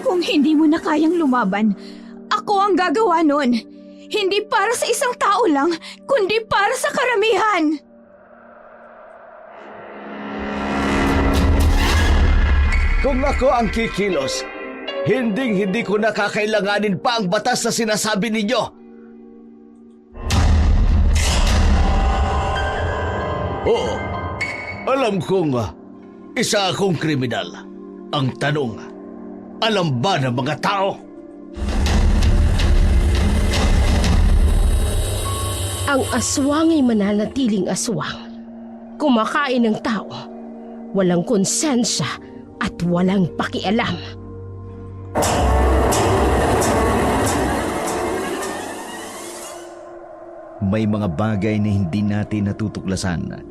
Kung hindi mo na kayang lumaban, ako ang gagawa nun. Hindi para sa isang tao lang, kundi para sa karamihan. Kung ako ang kikilos, hindi ko nakakailanganin pa ang batas na sinasabi ninyo. Oo, alam kong isa akong kriminal. Ang tanong, alam ba ng mga tao? Ang aswang ay mananatiling aswang. Kumakain ng tao, walang konsensya at walang pakialam. May mga bagay na hindi natin natutuklasan.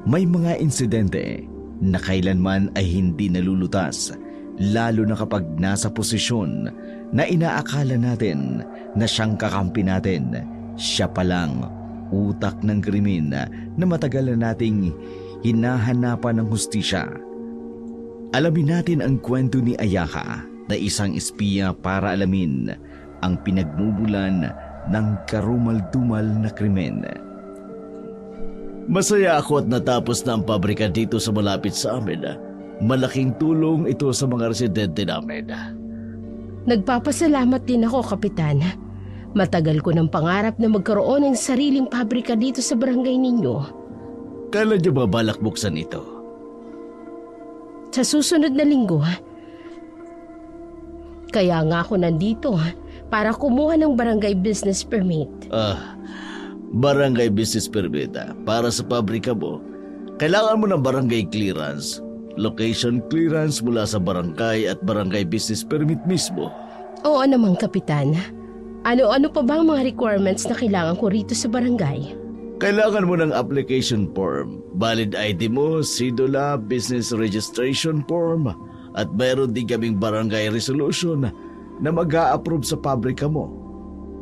May mga insidente na kailanman ay hindi nalulutas, lalo na kapag nasa posisyon na inaakala natin na siyang kakampi natin. Siya palang utak ng krimen na matagal na nating hinahanapan ng hustisya. Alamin natin ang kwento ni Ayaka na isang espiya para alamin ang pinagmumulan ng karumal-dumal na krimen. Masaya ako at natapos na ang pabrika dito sa malapit sa amin. Malaking tulong ito sa mga residente namin. Nagpapasalamat din ako, Kapitan. Matagal ko ng pangarap na magkaroon ng sariling pabrika dito sa barangay ninyo. Kailan niyo ba balak buksan ito? Sa susunod na linggo. Kaya nga ako nandito para kumuha ng barangay business permit. Barangay business permit para sa pabrika mo. Kailangan mo ng barangay clearance, location clearance mula sa barangay at barangay business permit mismo. Oo naman, Kapitan. Ano-ano pa ba ang mga requirements na kailangan ko rito sa barangay? Kailangan mo ng application form, valid ID mo, sidula, business registration form, at mayroon din kaming barangay resolution na mag-a-approve sa pabrika mo.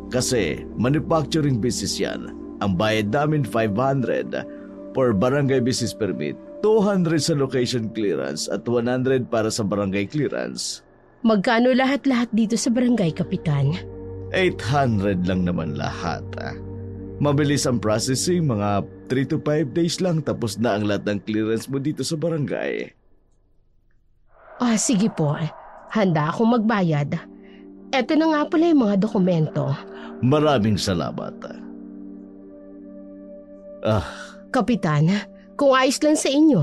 Kasi manufacturing business yan. Ang bayad namin 500 for barangay business permit, 200 sa location clearance at 100 para sa barangay clearance. Magkano lahat-lahat dito sa barangay, Kapitan? 800 lang naman lahat. Mabilis ang processing, mga 3 to 5 days lang tapos na ang lahat ng clearance mo dito sa barangay. Sige po. Handa akong magbayad. Eto na nga pala yung mga dokumento. Maraming salamat. Kapitan, kung ayos lang sa inyo,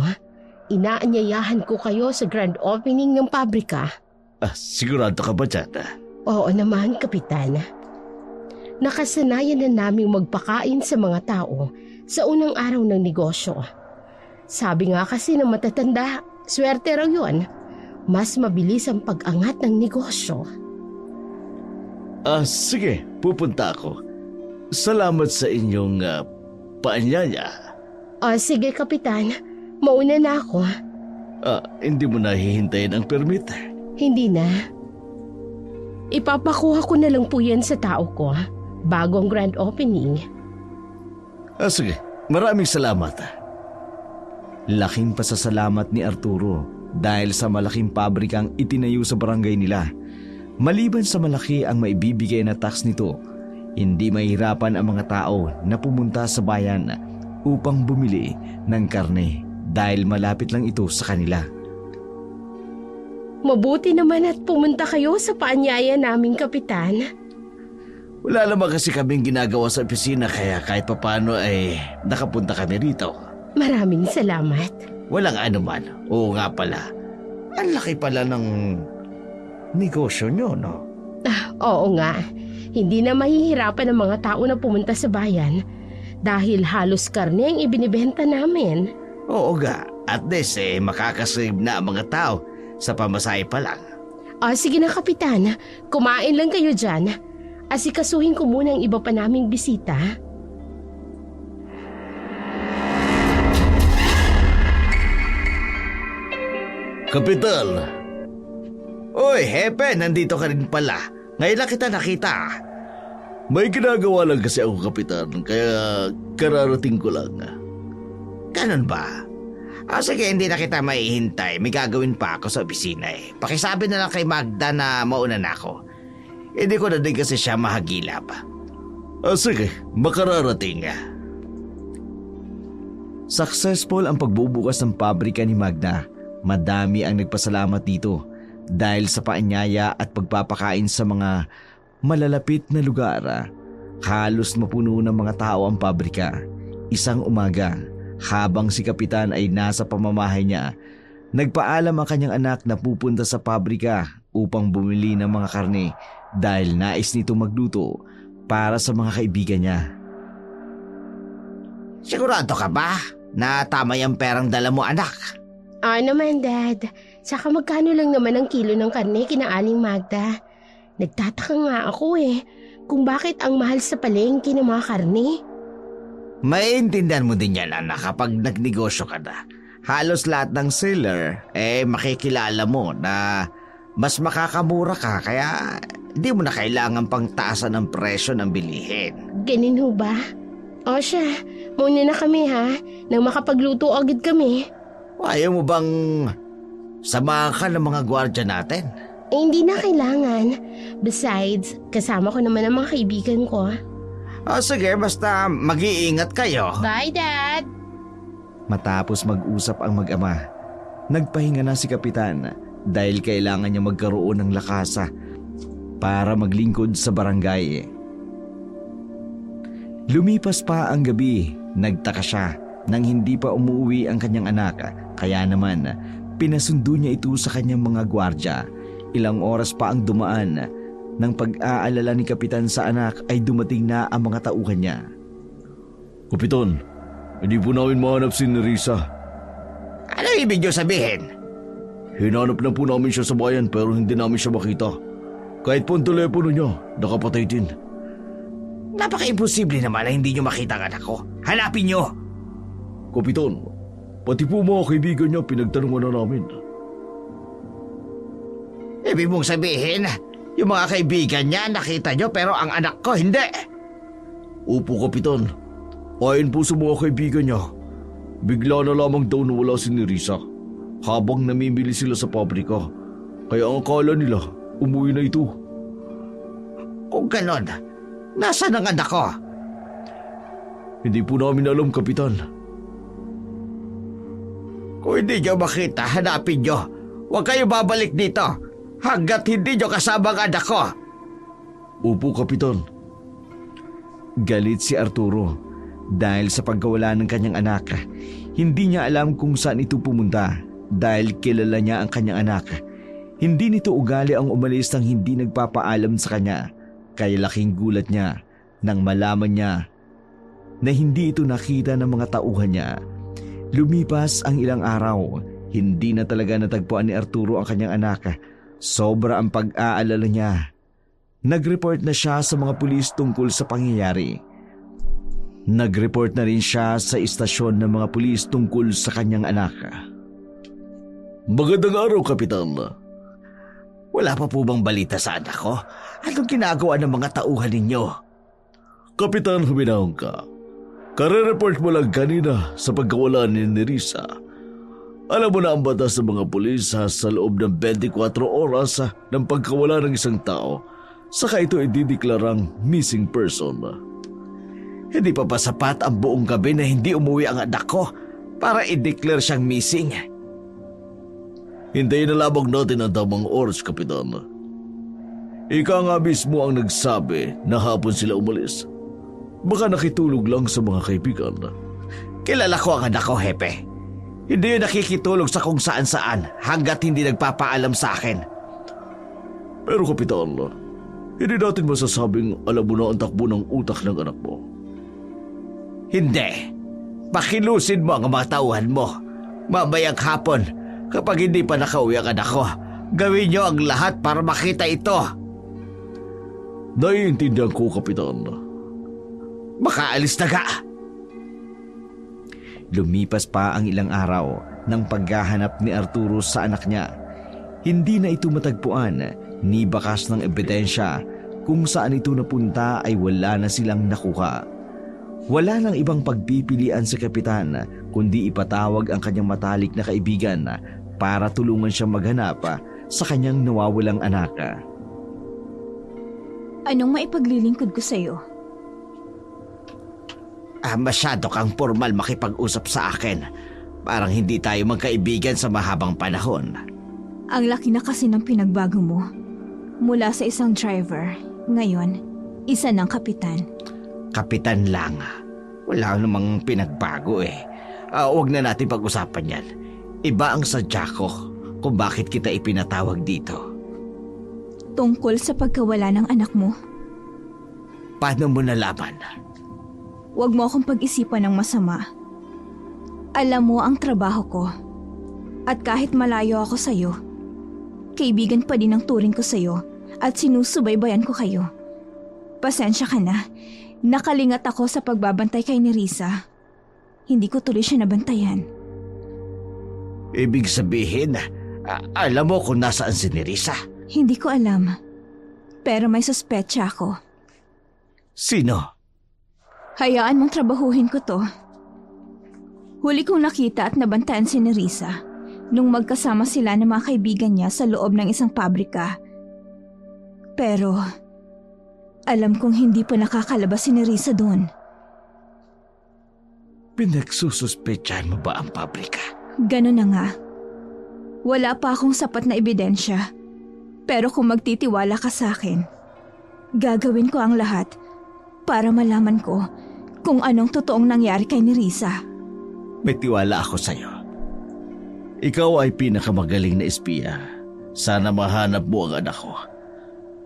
inaanyayahan ko kayo sa grand opening ng pabrika. Sigurado ka ba dyan? Oo naman, Kapitan. Nakasanayan na naming magpakain sa mga tao sa unang araw ng negosyo. Sabi nga kasi ng matatanda, swerte raw yun. Mas mabilis ang pag-angat ng negosyo. Sige, pupunta ako. Salamat sa inyong paanyaya. Sige, Kapitan. Mauna na ako. Hindi mo na hihintayin ang permit? Hindi na. Ipapakuha ko na lang po yan sa tao ko bago ang grand opening. Sige, maraming salamat. Laking pasasalamat ni Arturo dahil sa malaking pabrikang itinayo sa barangay nila. Maliban sa malaki ang maibibigay na tax nito, hindi mahirapan ang mga tao na pumunta sa bayan upang bumili ng karne dahil malapit lang ito sa kanila. Mabuti naman at pumunta kayo sa paanyaya naming, Kapitan. Wala naman kasi kaming ginagawa sa opisina kaya kahit papano ay nakapunta kami rito. Maraming salamat. Walang anuman. Oo nga pala. Ang laki pala ng negosyo nyo, no? Oo nga. Hindi na mahihirapan ang mga tao na pumunta sa bayan dahil halos karne ang ibinibenta namin. Oo nga. At least makakasave na ang mga tao sa pamasahe pa lang. Sige na, Kapitan. Kumain lang kayo dyan. Asikasuhin ko muna ang iba pa naming bisita. Kapital! Uy, Hepe, nandito ka rin pala. Ngayon lang kita nakita. May ginagawa lang kasi ako, Kapitan, kaya kararating ko lang. Ganon ba? Sige, hindi na kita maihintay. May gagawin pa ako sa opisina eh. Pakisabi na lang kay Magda na mauna na ako. Hindi ko na din kasi siya mahagilap. Sige, makararating. Successful ang pagbubukas ng pabrika ni Magda. Madami ang nagpasalamat dito dahil sa paanyaya at pagpapakain sa mga malalapit na lugar. Halos mapuno ng mga tao ang pabrika. Isang umaga, habang si Kapitan ay nasa pamamahay niya, nagpaalam ang kanyang anak na pupunta sa pabrika upang bumili ng mga karne dahil nais nito magluto para sa mga kaibigan niya. Sigurado ka ba na tama yung perang dala mo, anak? Naman, Dad. Saka magkano lang naman ang kilo ng karne kina Aling Magda? Nagtataka nga ako kung bakit ang mahal sa palengke ng mga karne. Maintindihan mo din yan, anak, kapag nagnegosyo ka na. Halos lahat ng seller, makikilala mo na mas makakamura ka kaya hindi mo na kailangan pang taasan ng presyo ng bilihin. Ganun ho ba? O siya, muna na kami ha, nang makapagluto agad kami. Ayaw mo bang samahan ka ng mga gwardya natin? Hindi na kailangan. Besides, kasama ko naman ang mga kaibigan ko. Sige, basta mag-iingat kayo. Bye, Dad! Matapos mag-usap ang mag-ama, nagpahinga na si Kapitan dahil kailangan niya magkaroon ng lakas para maglingkod sa barangay. Lumipas pa ang gabi, nagtaka siya nang hindi pa umuwi ang kanyang anak, kaya naman pinasundo niya ito sa kanyang mga gwardya. Ilang oras pa ang dumaan nang pag-aalala ni Kapitan sa anak ay dumating na ang mga tauhan niya. Kapitan, hindi po namin mahanap si Nerissa. Ano ibig niyo sabihin? Hinanap na po namin siya sa bayan pero hindi namin siya makita. Kahit po ang telepono niya, nakapatay din. Napaka-imposible naman na hindi niyo makita ang anak ko. Hanapin niyo! Kapitan, pati po mga kaibigan niya pinagtanungan na namin. Ibig mong sabihin, yung mga kaibigan niya nakita niyo pero ang anak ko hindi. Opo, Kapitan. Ayon po sa mga kaibigan niya, bigla na lamang daw nawala si Nerissa habang namimili sila sa pabrika. Kaya ang akala nila, umuwi na ito. Kung ganon, nasaan ang anak ko? Hindi po namin alam, Kapitan. Kung hindi niyo makita, hanapin niyo. Huwag kayo babalik dito hanggat hindi niyo kasama ang anak ko. Opo, Kapitan. Galit si Arturo dahil sa pagkawala ng kanyang anak. Hindi niya alam kung saan ito pumunta dahil kilala niya ang kanyang anak. Hindi nito ugali ang umalis nang hindi nagpapaalam sa kanya. Kaya laking gulat niya nang malaman niya na hindi ito nakita ng mga tauhan niya. Lumipas ang ilang araw, hindi na talaga natagpuan ni Arturo ang kanyang anak. Sobra ang pag-aalala niya. Nag-report na siya sa mga pulis tungkol sa pangyayari. Nag-report na rin siya sa istasyon ng mga pulis tungkol sa kanyang anak. Magandang araw, Kapitan. Wala pa po bang balita sa anak ko? Anong ginagawa ng mga tauhan ninyo? Kapitan, huminahon ka. Kare-report mo lang kanina sa pagkawala ni Nerissa. Alam mo na ang batas ng mga pulis sa loob ng 24 oras ng pagkawala ng isang tao, saka ito idideklarang missing person. Hindi pa ba sapat ang buong gabi na hindi umuwi ang anak ko para i-declare siyang missing? Hintayin na lamang natin ang tamang oras, Kapitan. Ika nga mismo ang nagsabi na hapon sila umalis. Baka nakitulog lang sa mga kaibigan. Kilala ko ang anak ko, Hepe. Hindi yun nakikitulog sa kung saan-saan hanggat hindi nagpapaalam sa akin. Pero, Kapitan, hindi natin masasabing alam mo na ang takbo ng utak ng anak mo. Hindi. Pakilusin mo ang mga tauhan mo. Mamayang hapon, kapag hindi pa nakauwi ang anak ko, gawin niyo ang lahat para makita ito. Naiintindihan ko, Kapitan. Makaalis na ka. Lumipas pa ang ilang araw ng paghahanap ni Arturo sa anak niya. Hindi na ito matagpuan ni bakas ng ebidensya. Kung saan ito napunta ay wala na silang nakuha. Wala nang ibang pagpipilian sa kapitan kundi ipatawag ang kanyang matalik na kaibigan para tulungan siyang maghanap sa kanyang nawawalang anak. Anong maipaglilingkod ko sa'yo? Masyado kang formal makipag-usap sa akin. Parang hindi tayo magkaibigan sa mahabang panahon. Ang laki na kasi ng pinagbago mo. Mula sa isang driver, ngayon, isa ng kapitan. Kapitan lang. Wala namang pinagbago eh. Huwag na natin pag-usapan yan. Iba ang sadya ko kung bakit kita ipinatawag dito. Tungkol sa pagkawala ng anak mo, Paano mo nalaman? huwag mo akong pag-isipan ng masama. Alam mo ang trabaho ko. At kahit malayo ako sa'yo, kaibigan pa din ang turing ko sa'yo at sinusubaybayan ko kayo. Pasensya ka na. Nakalingat ako sa pagbabantay kay Nerissa. Hindi ko tuloy siya nabantayan. Ibig sabihin, alam mo kung nasaan si Nerissa? Hindi ko alam. Pero may suspetsa ako. Sino? Hayaan mong trabahuhin ko to. Huli kong nakita at nabantayan si Nerissa nung magkasama sila ng mga kaibigan niya sa loob ng isang pabrika. Pero alam kong hindi pa nakakalabas si Nerissa doon. Pinagsususpetsahan mo ba ang pabrika? Ganun na nga. Wala pa akong sapat na ebidensya. Pero kung magtitiwala ka sa akin, gagawin ko ang lahat para malaman ko kung anong totoong nangyari kay Nerissa. May tiwala ako sa'yo. Ikaw ay pinakamagaling na espiya. Sana mahanap mo ang anak ko.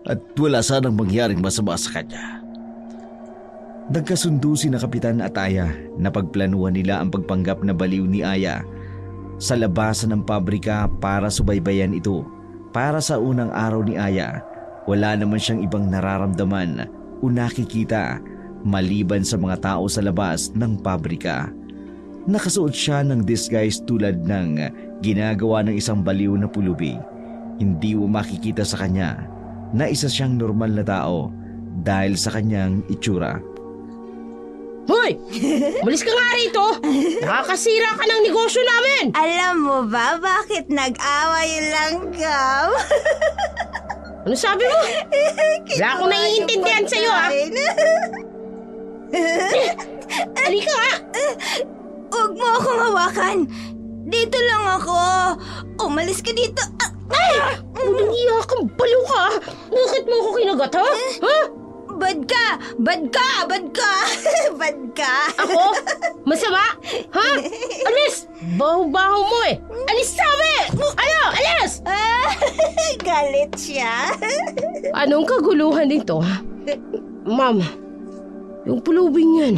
At wala sanang mangyaring masama sa kanya. Nagkasundo si na Kapitan at Aya na pagplanuhan nila ang pagpanggap na baliw ni Aya sa labasan ng pabrika para subaybayan ito. Para sa unang araw ni Aya, wala naman siyang ibang nararamdaman o nakikita maliban sa mga tao sa labas ng pabrika. Nakasuot siya ng disguise tulad ng ginagawa ng isang baliw na pulubi. Hindi mo makikita sa kanya na isa siyang normal na tao dahil sa kanyang itsura. Hoy! Malis ka nga rito! Nakakasira ka ng negosyo namin! Alam mo ba bakit nag-away yung langgam? Ano sabi mo? Wala akong naiintindihan sa'yo, ha? Halika nga! Huwag mo akong hawakan. Dito lang ako. Umalis ka dito. Ay! Unang iya kang baliw ka! Bakit mo ako kinagat, ha? Ha? Bad ka! Bad ka! Bad ka! Bad ka! Ako? Masama? Ha? Alis! Baho-baho mo eh! Alis sabi! Ano? Alis! Galit siya. Anong kaguluhan dito? Ma'am, yung pulubing yan,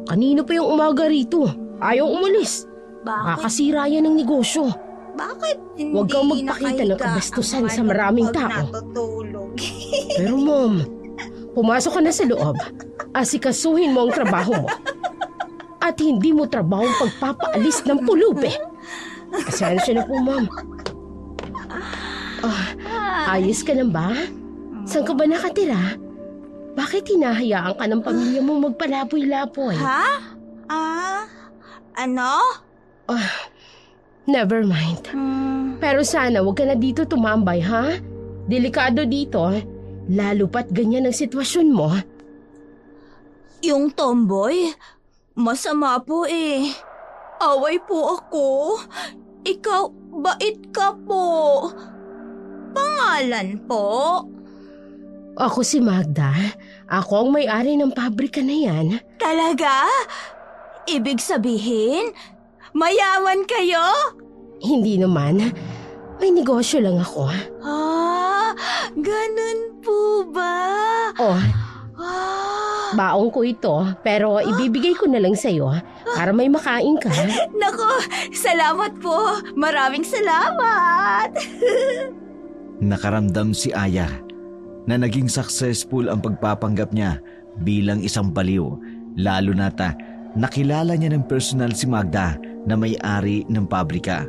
kanina pa yung umaga rito. Ayaw umalis. Nakakasira yan ng negosyo. Bakit hindi Huwag kang magpakita ng kabastusan sa maraming tao. natutulog? Pero ma'am, pumasok ka na sa loob. Asikasuhin mo ang trabaho mo. At hindi mo trabaho ang pagpapaalis ng pulubi. Pasensya na po, ma'am. Ayos ka lang ba? Saan ka ba nakatira? Bakit hinahayaan ka ng pamilya mo magpalaboy-laboy? Ha? Ano? Never mind. Pero sana huwag ka na dito tumambay, ha? Delikado dito, lalo pat ganyan ang sitwasyon mo. Yung tomboy? Masama po eh. Away po ako. Ikaw, bait ka po. Pangalan po? Ako si Magda. Ako ang may-ari ng pabrika na yan. Talaga? Ibig sabihin, mayaman kayo? Hindi naman. May negosyo lang ako. Ganun po ba? Baong ko ito, pero ibibigay ko na lang sa'yo para may makain ka. Nako, salamat po. Maraming salamat. Nakaramdam si Aya na naging successful ang pagpapanggap niya bilang isang baliw, lalo na nakilala niya ng personal si Magda na may-ari ng pabrika.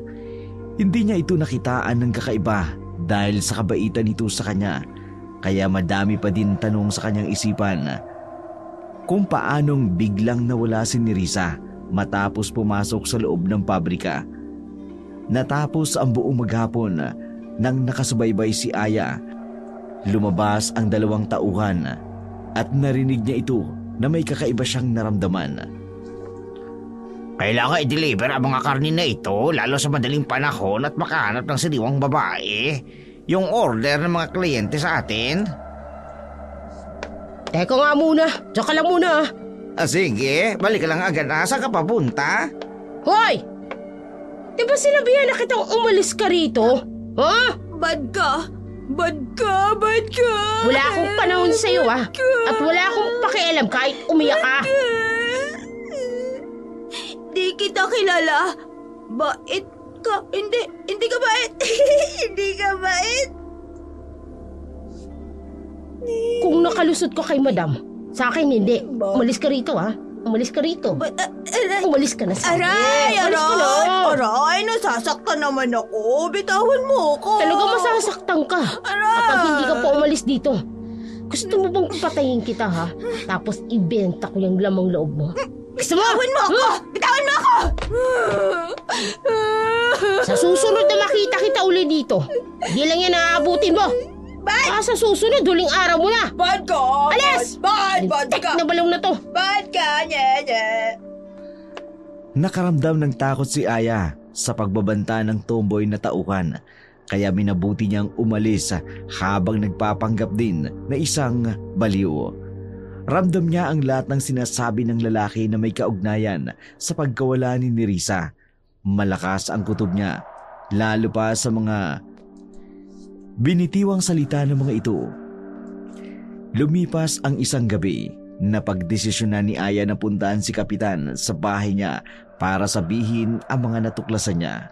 Hindi niya ito nakitaan ng kakaiba dahil sa kabaitan nito sa kanya, kaya madami pa din tanong sa kanyang isipan. kung paanong biglang nawala si Nerissa matapos pumasok sa loob ng pabrika. Natapos ang buong maghapon nang nakasubaybay si Aya. Lumabas ang 2 tauhan at narinig niya ito na may kakaiba siyang naramdaman. Kailangan i-deliver ang mga karne na ito lalo sa madaling panahon at makahanap ng sariwang babae. Yung order ng mga kliyente sa atin. Teka nga muna, diyan ka lang muna. Sige, balik ka lang agad na. Saan ka papunta? Hoy! Di ba sinabihan na kitang umalis ka rito? Ha? Bad ka! Bad ka! Bad ka! Wala akong panahon sa'yo at wala akong pakialam kahit umiyak ka. Di kita kilala. Bait ka. Hindi ka bait. Hindi ka bait. Kung nakalusot ko kay madam, sa akin hindi. Umalis ka rito Umalis ka rito. Umalis ka na sa akin. Umalis ka na. Aray, nasasaktan naman ako. Bitawan mo ako. Talaga masasaktan ka. Kapag hindi ka pa umalis dito. Gusto mo bang patayin kita Tapos ibenta ko yung lamang loob mo. Gusto mo? Bitawan mo ako! Bitawan mo ako! Sa susunod na makita kita uli dito, hindi lang yan naaabutin mo. Bad! Sa susunod, huling araw mo na. Bad ka! Alis! Bad Tek ka! na balong na to. Bad ka! Nye. Nakaramdam ng takot si Aya sa pagbabanta ng tomboy na tauhan, kaya minabuti niyang umalis habang nagpapanggap din na isang baliw. Ramdam niya ang lahat ng sinasabi ng lalaki na may kaugnayan sa pagkawala ni Nerissa. Malakas ang kutob niya, lalo pa sa mga binitiwang salita ng mga ito. Lumipas ang isang gabi na pagdesisyonan ni Aya na puntahan si Kapitan sa bahay niya para sabihin ang mga natuklasan niya.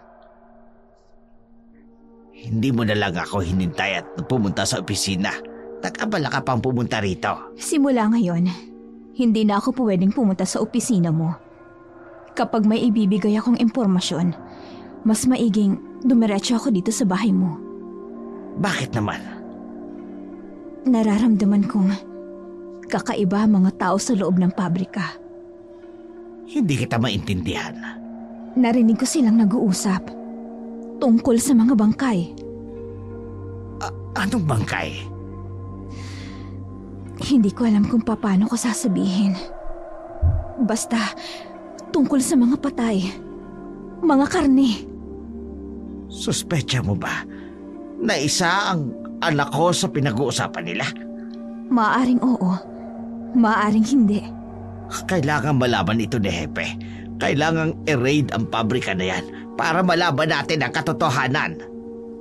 Hindi mo na lang ako hinintay at pumunta sa opisina. Nag-abala ka pang pumunta rito. Simula ngayon, hindi na ako pwedeng pumunta sa opisina mo. Kapag may ibibigay akong impormasyon, mas maiging dumiretso ako dito sa bahay mo. Bakit naman? Nararamdaman kong kakaiba ang mga tao sa loob ng pabrika. Hindi kita maintindihan. Narinig ko silang nag-uusap tungkol sa mga bangkay. Anong bangkay? Hindi ko alam kung paano ko sasabihin. Basta, tungkol sa mga patay. Mga karne. Suspecha mo ba na isa ang anak ko sa pinag-uusapan nila? Maaaring oo. Maaaring hindi. Kailangan malaman ito ni Hepe. Kailangang i-raid ang pabrika na yan para malaman natin ang katotohanan.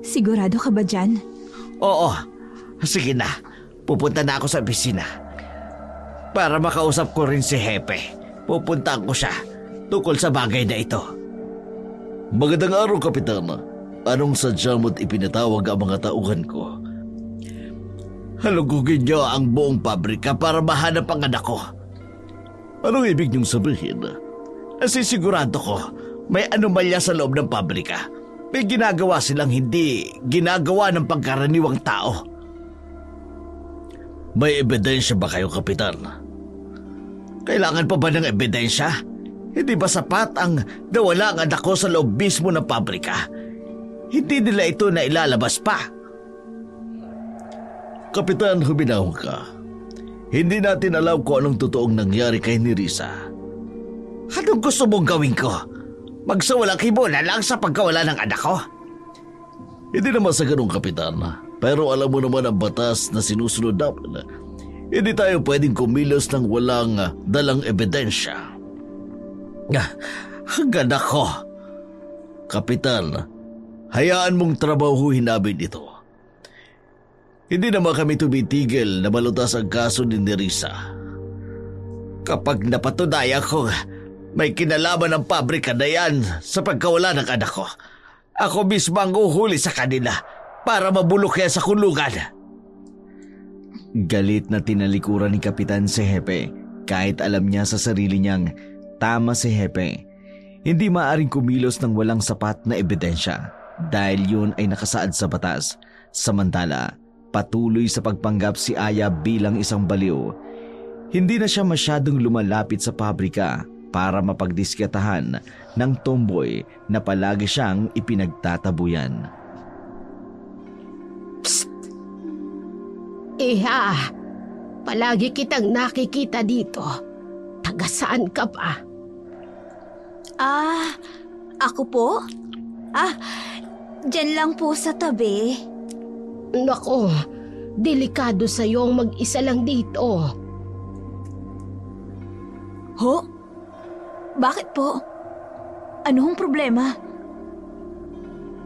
Sigurado ka ba dyan? Oo. Sige na. Pupunta na ako sa opisina. Para makausap ko rin si Hepe. Pupuntaan ko siya tungkol sa bagay na ito. Magandang araw, Kapitan. Anong sadya mo't ipinatawag ang mga tauhan ko? Halugugin niyo ang buong pabrika para mahanap ang anak ko. Anong ibig niyong sabihin? Sisigurado ko may anomalya sa loob ng pabrika. May ginagawa silang hindi ginagawa ng pangkaraniwang tao. May ebidensya ba kayo, Kapitan? Kailangan pa ba ng ebidensya? Hindi ba sapat ang nawala ang anak ko sa loob mismo ng pabrika? Hindi nila ito na ilalabas pa. Kapitan, huminahon ka. Hindi natin alam kung anong totoong nangyari kay Nerissa. Anong gusto mong gawin ko? Magsawalang himula lang sa pagkawala ng anak ko? Hindi naman sa ganun, Kapitan. Pero alam mo naman ang batas na sinusunod namin. Hindi tayo pwedeng kumilos ng walang dalang ebidensya. Ang anak ko. Kapitan, hayaan mong trabahuhin namin ito. Hindi naman kami tumitigil na malutas ang kaso ni Nerissa. Kapag napatunayan ko may kinalaman ng pabrika na yan sa pagkawala ng anak ko, ako mismo ang uhuli sa kanila para mabulok yan sa kulungan. Galit na tinalikuran ni Kapitan si Hepe kahit alam niya sa sarili niyang tama si Hepe. Hindi maaaring kumilos ng walang sapat na ebidensya dahil yun ay nakasaad sa batas. Samantala, patuloy sa pagpanggap si Aya bilang isang baliw. Hindi na siya masyadong lumalapit sa pabrika para mapagdiskatahan ng tomboy na palagi siyang ipinagtatabuyan. Iha, palagi kitang nakikita dito. Taga saan ka pa? Ako po? Diyan lang po sa tabi. Nako, delikado sa'yo ang mag-isa lang dito. Ho? Bakit po? Ano hong problema?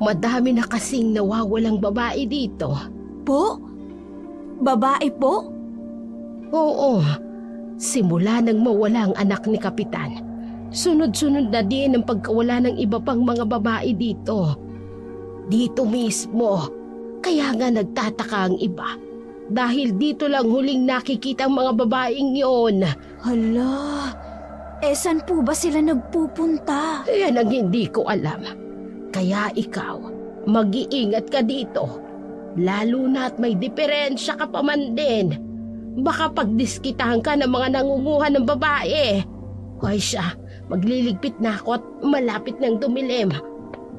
Madami na kasing nawawalang babae dito. Po? Babae po? Oo, simula nang mawala ang anak ni Kapitan, sunod-sunod na din ang pagkawala ng iba pang mga babae dito. Dito mismo, kaya nga nagtataka ang iba. Dahil dito lang huling nakikita ang mga babaeng yon. Hala, saan po ba sila nagpupunta? Yan ang hindi ko alam. Kaya ikaw, mag-iingat ka dito. Lalo na't may diferensya ka pa man din. Baka pagdiskitahan ka ng mga nangunguha ng babae. Hoy siya, magliligpit na ako at malapit ng dumilim.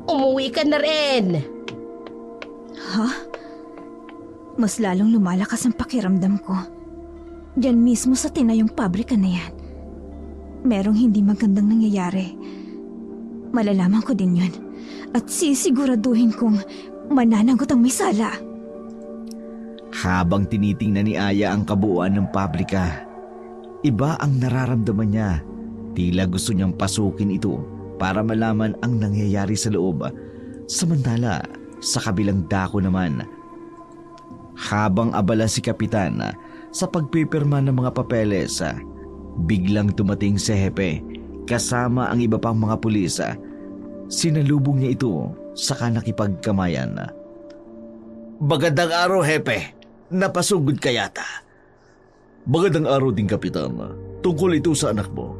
Umuwi ka na rin. Ha? Mas lalong lumalakas ang pakiramdam ko. Diyan mismo sa tinayong pabrika na yan. Merong hindi magandang nangyayari. Malalaman ko din yun. At sisiguraduhin kong mananagot ang may sala. Habang tinitingnan ni Aya ang kabuuan ng pabrika, iba ang nararamdaman niya. Tila gusto niyang pasukin ito para malaman ang nangyayari sa loob. Samantala, sa kabilang dako naman, habang abala si Kapitan sa pagpipirma ng mga papeles, biglang tumating si Hepe kasama ang iba pang mga pulis. Sinalubong niya ito saka nakipagkamayan. Magandang araw, Hepe. Napasugod ka yata. Magandang araw din, Kapitan. Tungkol ito sa anak mo.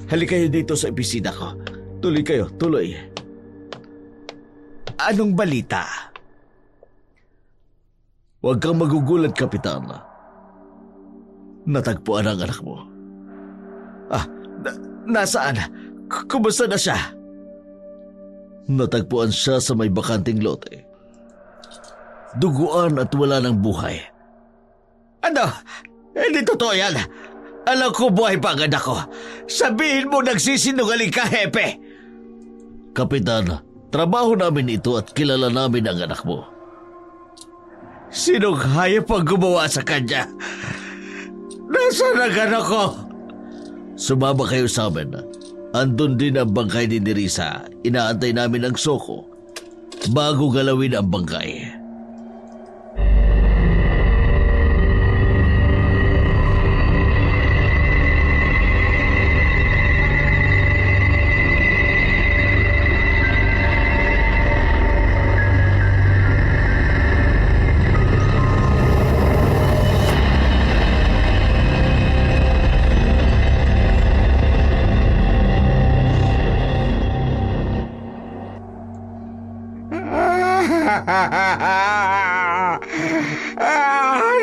Halika kayo dito sa opisina ko. Tuloy kayo, tuloy. Anong balita? Huwag kang magugulat, Kapitan. Natagpuan ang anak mo. Nasaan? Kumusta na siya? Natagpuan siya sa may bakanting lote. Duguan at wala ng buhay. Ano? Hindi totoo yan. Alam ko buhay pa ang anak ko. Sabihin mo nagsisinungaling ka, Hepe. Kapitan, trabaho namin ito at kilala namin ang anak mo. Sinong hayop ang gumawa sa kanya? Nasaan ang anak ko? Sumama kayo sa amin. Andun din ang bangkay ni Nerissa. Inaantay namin ang soko bago galawin ang bangkay.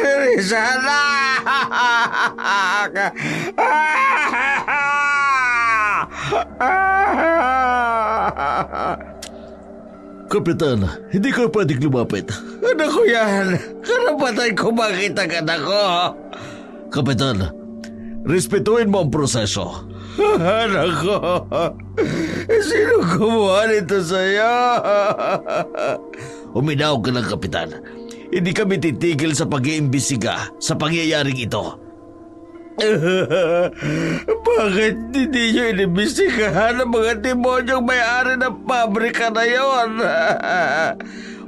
Nerissa! Kapitan, hindi ka pwedeng lumapit. Anak ko yan. Karapatan ko makita ang anak ko. Kapitan, respetuhin mo ang proseso. Anak ko. Sino kumuha nito sa'yo? Uminaw ka lang, Kapitan. Hindi kami titigil sa pag-iimbestiga sa pangyayaring ito. Bakit hindi nyo inimbestigahan ang mga demonyong may-ari ng pabrika na yon?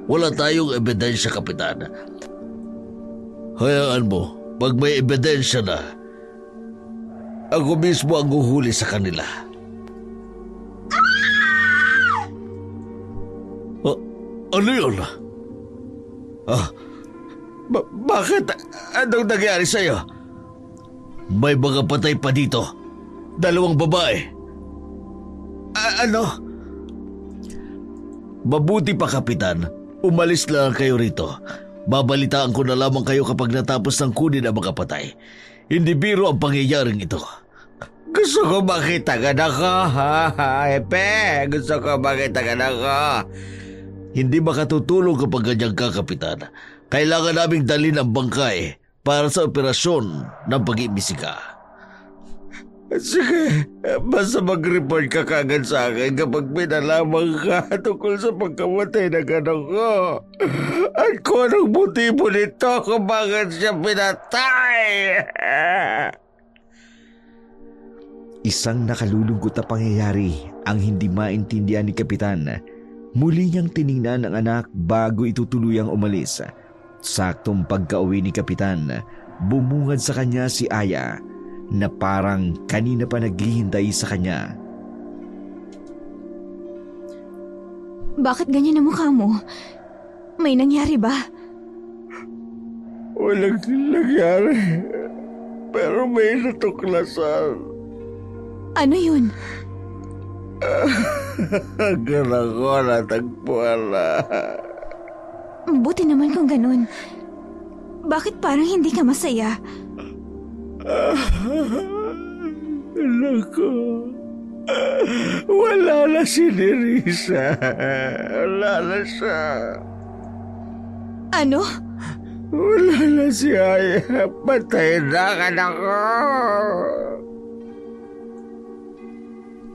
Wala tayong ebidensya, Kapitan. Hayaan mo, pag may ebidensya na, ako mismo ang huhuli sa kanila. Ano yun? Bakit? Anong nangyari sa'yo? May mga patay pa dito. 2 babae. Ano? Mabuti pa, Kapitan. Umalis lang kayo rito. Babalitaan ko na lamang kayo kapag natapos ng kunin ang mga patay. Hindi biro ang pangyayaring ito. Gusto ko makita ka na ko, ha, Hepe. Gusto ko makita ka na ko. Hindi makatutulong kapag ganyan ka, Kapitan. Kailangan naming dalhin ang bangkay para sa operasyon ng pag-iimbestiga. Sige, basta mag-report ka kagad sa akin kapag may nalaman ka tungkol sa pagkamatay ng anak ko. At kung anong motibo nito kung bakit siya pinatay. Isang nakalulungkot na pangyayari ang hindi maintindihan ni Kapitan. Muli niyang tiningnan ang anak bago ito tuluyang umalis. Saktong pagka-uwi ni Kapitan, bumungad sa kanya si Aya na parang kanina pa naghihintay sa kanya. Bakit ganyan ang mukha mo? May nangyari ba? Walang nangyari. Pero may natuklasan. Ano yun? Ganun ko natagpuan na. Buti naman kung ganun. Bakit parang hindi ka masaya? Anak ko. Wala na si Nerissa. Wala na siya. Ano? Wala na si Aya. Patay na ka na ko.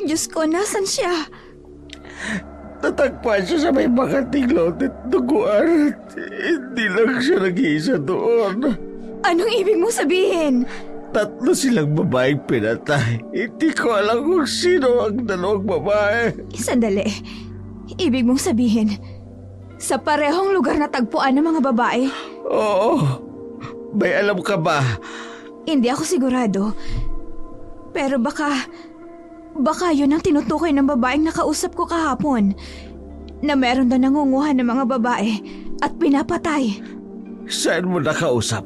Diyos ko, nasan siya? Natagpuan siya sa may makating lote at duguan. Hindi lang siya nag-iisa doon. Anong ibig mo sabihin? 3 silang babaeng pinatay. Hindi ko alam kung sino ang 2 babae. Sandali. Ibig mong sabihin, sa parehong lugar na tagpuan ng mga babae? Oo. May alam ka ba? Hindi ako sigurado. Pero baka yun ang tinutukoy ng babaeng nakausap ko kahapon. Na meron daw nangunguha ng mga babae at pinapatay. Saan mo nakausap?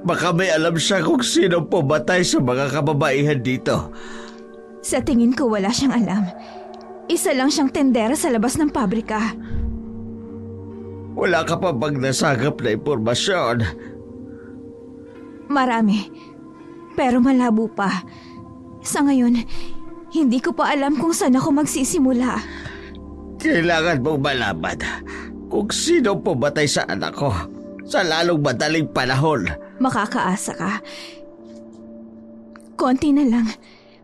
Baka may alam siya kung sino pumatay sa mga kababaihan dito. Sa tingin ko wala siyang alam. Isa lang siyang tendera sa labas ng pabrika. Wala ka pa bang nasagap na impormasyon? Marami. Pero malabo pa. Sa ngayon, hindi ko pa alam kung saan ako magsisimula. Kailangan mong malaman kung sino pumatay sa anak ko sa lalong madaling panahon. Makakaasa ka. Konti na lang.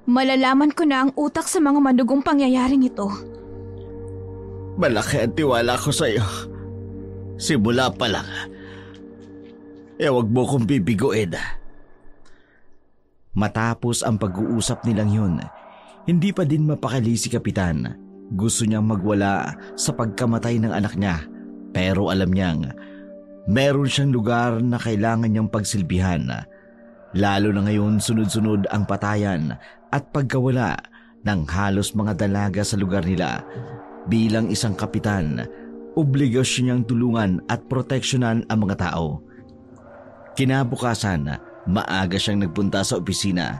Malalaman ko na ang utak sa mga manugong pangyayaring ito. Malaki ang tiwala ko sa iyo. Simula pa lang. Huwag mo kong bibiguin. Matapos ang pag-uusap nilang yun, hindi pa din mapakali si Kapitan. Gusto niyang magwala sa pagkamatay ng anak niya, pero alam niyang meron siyang lugar na kailangan niyang pagsilbihan. Lalo na ngayon sunod-sunod ang patayan at pagkawala ng halos mga dalaga sa lugar nila. Bilang isang kapitan, obligasyon niyang tulungan at proteksyonan ang mga tao. Kinabukasan, maaga siyang nagpunta sa opisina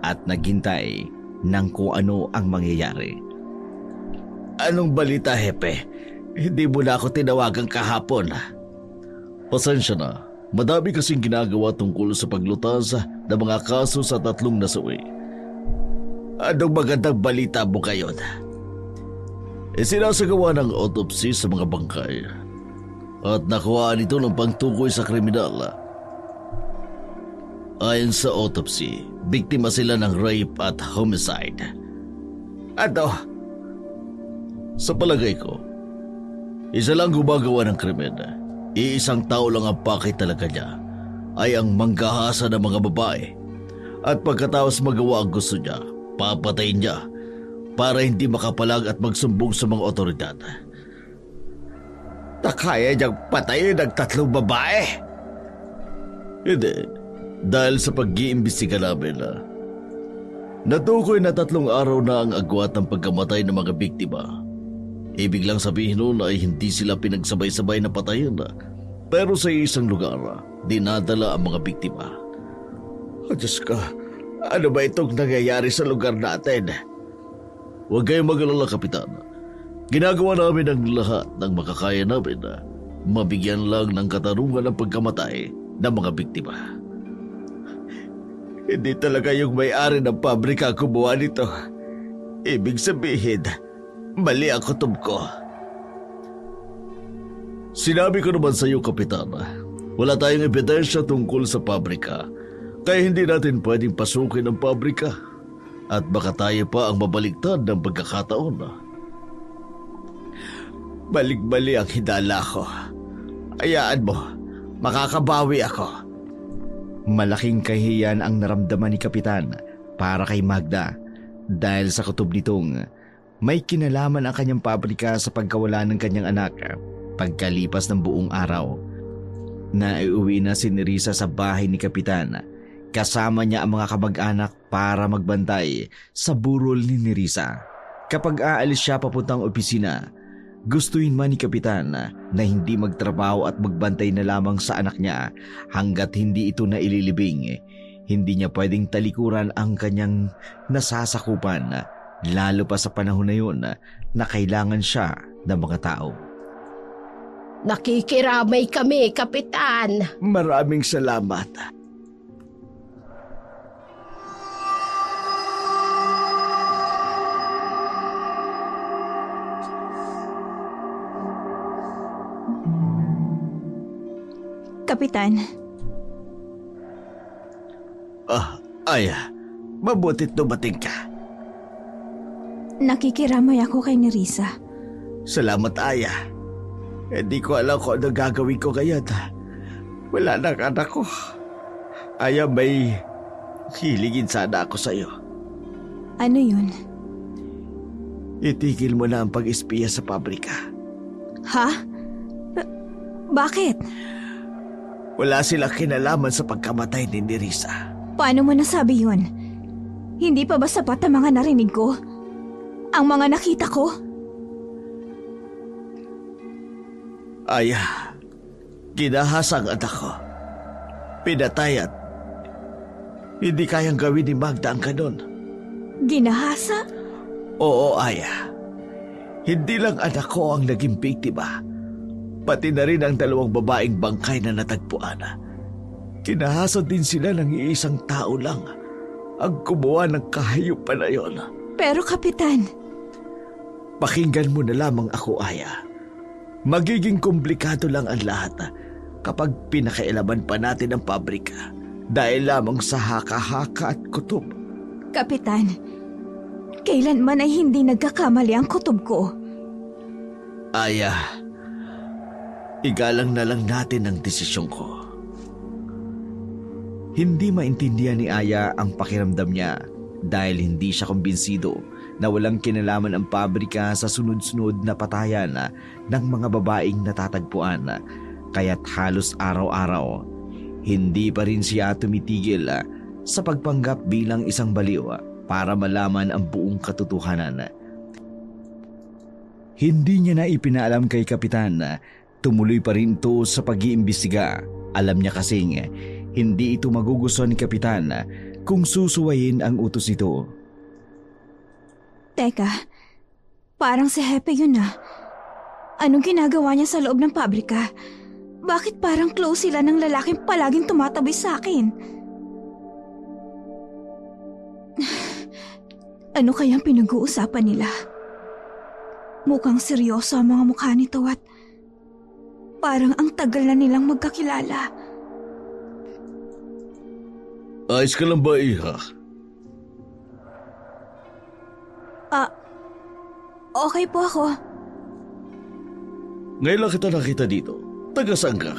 at naghintay ng kung ano ang mangyayari. Anong balita, Hepe? Hindi mo na ako tinawagan kahapon. Pasensya na. Madami kasing ginagawa tungkol sa paglutas ng mga kaso sa 3 nasawi. Anong magandang balita mo ngayon? Sinasagawa ng autopsy sa mga bangkay at nakuhaan ito ng pangtukoy sa kriminal. Ayon sa autopsy, biktima sila ng rape at homicide. Ano? Sa palagay ko, isa lang gumagawa ng krimen. Iisang tao lang ang pakay talaga niya ay ang manggahasa ng mga babae. At pagkatapos magawa ang gusto niya, papatayin niya para hindi makapalag at magsumbong sa mga otoridad. Kaya niyang patayin ng 3 babae? Hindi, dahil sa pag-iimbestiga namin. Natukoy na 3 araw na ang agwat ng pagkamatay ng mga biktima. Ibig lang sabihin nun ay hindi sila pinagsabay-sabay na patayin, pero sa isang lugar, dinadala ang mga biktima. Oh, Diyos ko, ano ba itong nangyayari sa lugar natin? Huwag kayong mag-alala, Kapitan. Ginagawa namin ang lahat ng makakaya namin na mabigyan lang ng katarungan ang pagkamatay ng mga biktima. Hindi talaga yung may-ari ng pabrika kumuha nito. Ibig sabihin, mali ang kutob ko. Sinabi ko naman sa iyo, Kapitan, wala tayong ebidensya tungkol sa pabrika, kaya hindi natin pwedeng pasukin ang pabrika. At baka tayo pa ang mabaligtad ng pagkakataon. Balik-bali ang hidala ko. Hayaan mo, makakabawi ako. Malaking kahihiyan ang naramdaman ni Kapitan para kay Magda dahil sa kutob nitong may kinalaman ang kanyang pabrika sa pagkawala ng kanyang anak. Pagkalipas ng buong araw, naiuwi na si Nerissa sa bahay ni Kapitan. Kasama niya ang mga kamag-anak para magbantay sa burol ni Nerissa. Kapag aalis siya papuntang opisina, gustuin man ni Kapitan na hindi magtrabaho at magbantay na lamang sa anak niya hanggat hindi ito na ililibing. Hindi niya pwedeng talikuran ang kanyang nasasakupan, lalo pa sa panahon na yun na kailangan siya ng mga tao. Nakikiramay kami, Kapitan. Maraming salamat. Kapitan, Aya, mabutit dumating ka. nakikiramay ako kay Nerissa. Salamat, Aya. Hindi ko alam kung ano gagawin ko ngayon. Wala na ang anak ko. Aya, may hiligin sana ako sa'yo. Ano yun? Itigil mo na ang pag-espiya sa pabrika. Ha? Bakit? Wala silang kinalaman sa pagkamatay ni Nerissa. Paano mo nasabi yun? Hindi pa ba sapat ang mga narinig ko? Ang mga nakita ko? Aya, ginahas ang anak ko. Pinatay at hindi kayang gawin ni Magda ang ganon. Ginahasa? Oo, Aya. Hindi lang anak ko ang naging biktima. Pati na rin ang 2 babaeng bangkay na natagpuan. Kinahasa din sila ng iisang tao lang ang kumuha ng kahayupan na yon. Pero Kapitan, Pakinggan mo na lamang ako, Aya. Magiging komplikado lang ang lahat kapag pinakailaman pa natin ang pabrika dahil lamang sa haka-haka at kutob. Kapitan, kailanman ay hindi nagkakamali ang kutob ko. Aya, igalang na lang natin ang desisyon ko. Hindi maintindihan ni Aya ang pakiramdam niya dahil hindi siya kumbinsido na walang kinalaman ang pabrika sa sunod-sunod na patayan ng mga babaeng natatagpuan. Kaya't halos araw-araw, hindi pa rin siya tumitigil sa pagpanggap bilang isang baliw para malaman ang buong katotohanan. Hindi niya na ipinaalam kay Kapitan na tumuloy pa rin ito sa pag-iimbestiga. Alam niya kasing hindi ito magugustuhan ni Kapitan kung susuwayin ang utos nito. Teka, parang si Hepe yun ah. Anong ginagawa niya sa loob ng pabrika? Bakit parang close sila ng lalaking palaging tumatabi sa akin? Ano kayang pinag-uusapan nila? Mukhang seryoso ang mga mukha nito at parang ang tagal na nilang magkakilala. Ayos ka lang ba, Iha? Okay po ako. Ngayon lang kita nakita dito. Taga saan ka?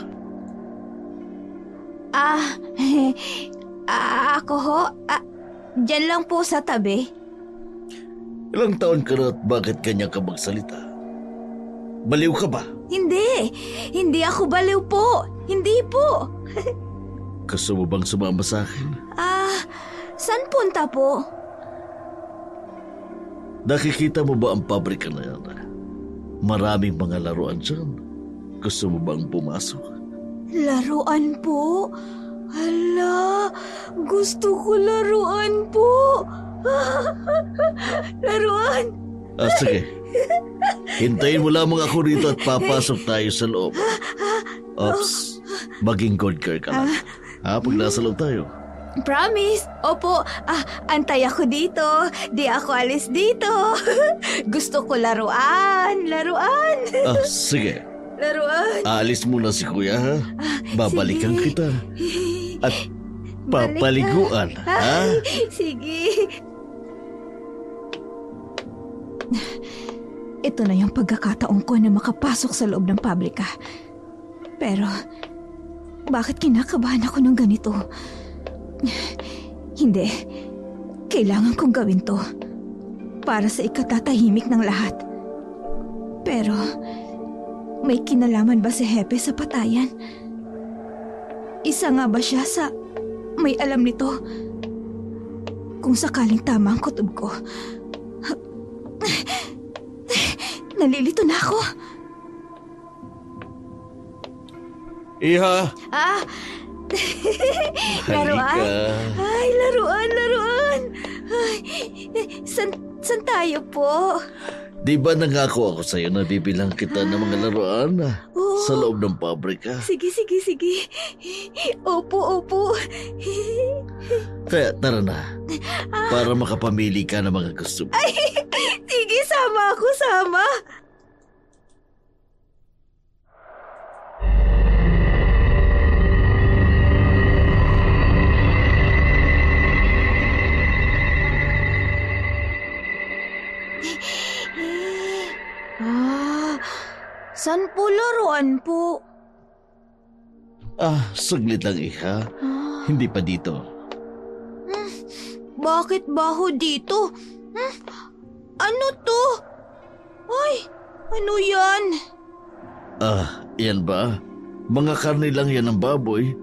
Ako ho? Diyan lang po sa tabi. Ilang taon ka na at bakit ganyan ka magsalita? Baliw ka ba? Hindi ako baliw po. Hindi po. Gusto mo bang sumama sa akin? Saan punta po? Nakikita mo ba ang pabrika na yan? Maraming mga laruan dyan. Gusto mo bang pumasok? Laruan po? Hala, gusto ko laruan po. Laruan. Sige. Hintayin mo lamang ako rito at papasok tayo sa loob. Ops, maging good girl ka lang. Pag nasa loob tayo, Promise. Opo, antay ako dito. Di ako alis dito. Gusto ko laruan. Sige. Laruan. Aalis muna si kuya, ha? Babalikan sige. kita. At papaliguan, ha? Sige. Ito na yung pagkakataon ko na makapasok sa loob ng pabrika. Pero, bakit kinakabahan ako ng ganito? Hindi. Kailangan kong gawin to. Para sa ikatatahimik ng lahat. Pero, may kinalaman ba si Hepe sa patayan? Isa nga ba siya sa may alam nito? Kung sakaling tama ang kutob ko. Nalilito na ako. Iha! Laruan? Halika. Ay, laruan. Ay, san tayo po? Di ba nangako ako sa'yo na bibilang kita ng mga laruan Oo. sa loob ng pabrika? Sige. Opo. Kaya tara na, para makapamili ka ng mga gusto mo. Sige, sama. San po laruan po? Saglit lang, Iha. Hindi pa dito. Bakit baho dito? Ano to? Ay, ano yan? Yan ba? Mga karne lang yan ng baboy.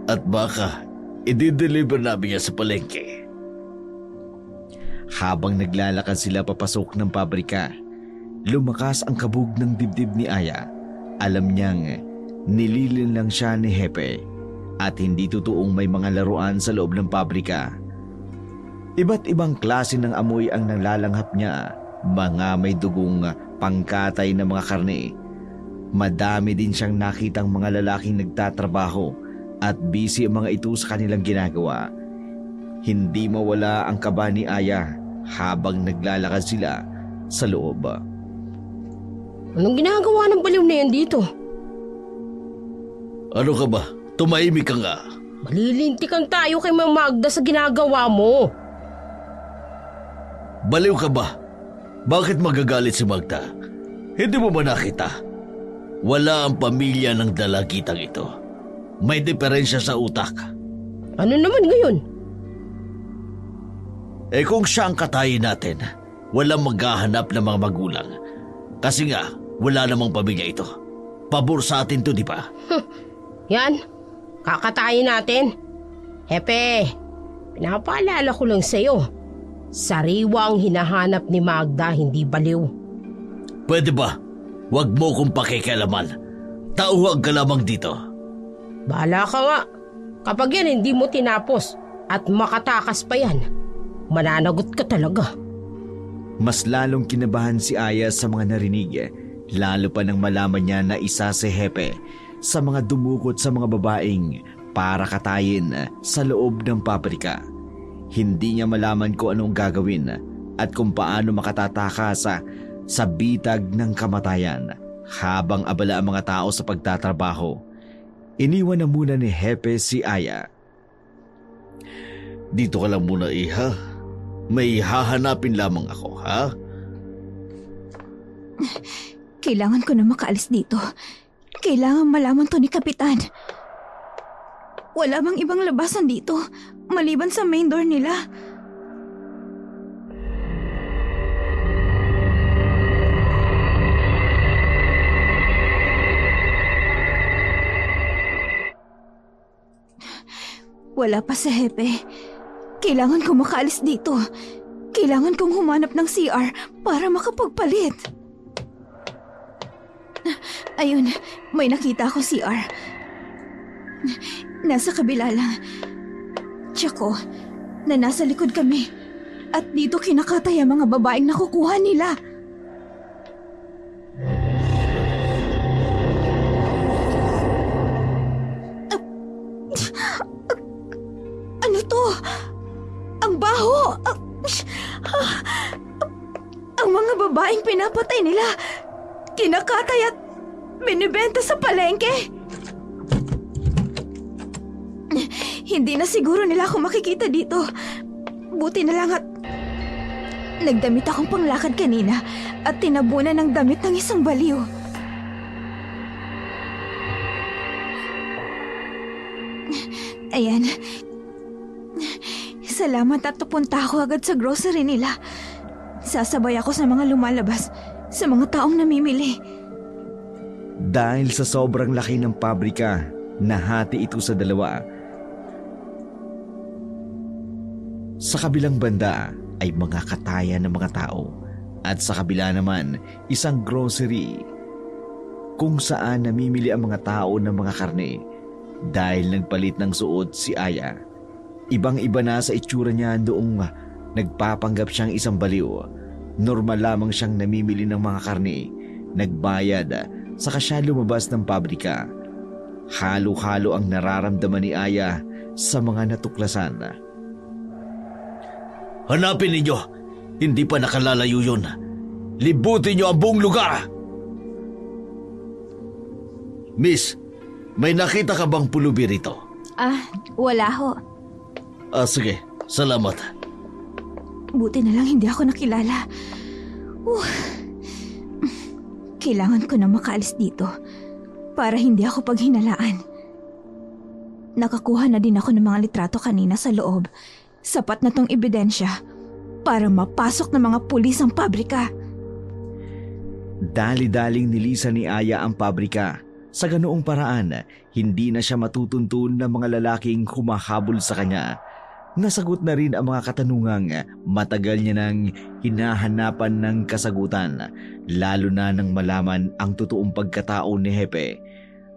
At baka, i-deliver namin yan sa palengke. Habang naglalakad sila papasok ng pabrika, lumakas ang kabog ng dibdib ni Aya. Alam niyang nililin lang siya ni Hepe at hindi totoong may mga laruan sa loob ng pabrika. Iba't ibang klase ng amoy ang nalalanghap niya, mga may dugong pangkatay na mga karne. Madami din siyang nakitang mga lalaking nagtatrabaho at busy ang mga ito sa kanilang ginagawa. Hindi mawala ang kaba ni Aya habang naglalakad sila sa loob. Anong ginagawa ng baliw na yan dito? Ano ka ba? Tumahimik ka nga. Malilintikan tayo kay Ma'am Magda sa ginagawa mo. Baliw ka ba? Bakit magagalit si Magda? Hindi mo ba nakita? Wala ang pamilya ng dalagitang ito. May diferensya sa utak. Ano naman ngayon? Kung siya ang katayin natin, walang maghahanap ng mga magulang. Kasi nga, wala namang pamilya ito. Pabor sa atin to, di ba? Yan, kakatayin natin. Hepe, pinapaalala ko lang sa'yo. Sariwa ang hinahanap ni Magda, hindi baliw. Pwede ba? Huwag mo kong pakikialaman. Tauhag ka lamang dito. Bahala ka nga. Kapag yan hindi mo tinapos at makatakas pa yan, mananagot ka talaga. Mas lalong kinabahan si Aya sa mga narinig, lalo pa nang malaman niya na isa si Hepe sa mga dumukot sa mga babaeng para katayin sa loob ng pabrika. Hindi niya malaman kung anong gagawin at kung paano makatatakas sa bitag ng kamatayan habang abala ang mga tao sa pagtatrabaho. Iniwan na muna ni Hepe si Aya. Dito ka lang muna, Iha. May hahanapin lamang ako, ha? Kailangan ko na makaalis dito. Kailangan malaman to ni Kapitan. Wala bang ibang labasan dito, maliban sa main door nila? Wala pa si Hepe. Kailangan kong makaalis dito. Kailangan kong humanap ng CR para makapagpalit. Ayun, may nakita ako CR. Nasa kabila lang. Tsako, na nasa likod kami. At dito kinakatay ang mga babaeng nakukuha nila. babaeng pinapatay nila, kinakatay at binibenta sa palengke. Hindi na siguro nila ako makikita dito. Buti na lang at nagdamit akong panglakad kanina at tinabunan ng damit ng isang baliw. Ayan. Salamat at napunta ako agad sa grocery nila. Sasabay ako sa mga lumalabas, sa mga taong namimili. Dahil sa sobrang laki ng pabrika, nahati ito sa dalawa. Sa kabilang banda ay mga katayan ng mga tao at sa kabila naman isang grocery kung saan namimili ang mga tao ng mga karne. Dahil nagpalit ng suot si Aya, ibang-iba na sa itsura niya noong nagpapanggap siyang isang baliw. Normal lamang siyang namimili ng mga karne, nagbayad, saka siya lumabas ng pabrika. Halo-halo ang nararamdaman ni Aya sa mga natuklasan. Hanapin ninyo! Hindi pa nakalalayo yun. Libutin niyo ang buong lugar! Miss, may nakita ka bang pulubi rito? Wala ho. Sige, salamat. Buti na lang hindi ako nakilala. Kailangan ko na makaalis dito para hindi ako paghinalaan. Nakakuha na din ako ng mga litrato kanina sa loob. Sapat na tong ebidensya para mapasok ng mga pulis ang pabrika. Dali-daling nilisan ni Aya ang pabrika. Sa ganoong paraan, hindi na siya matutuntun ng mga lalaking humahabol sa kanya. Nasagot na rin ang mga katanungang matagal niya nang hinahanapan ng kasagutan, lalo na nang malaman ang totoong pagkatao ni Hepe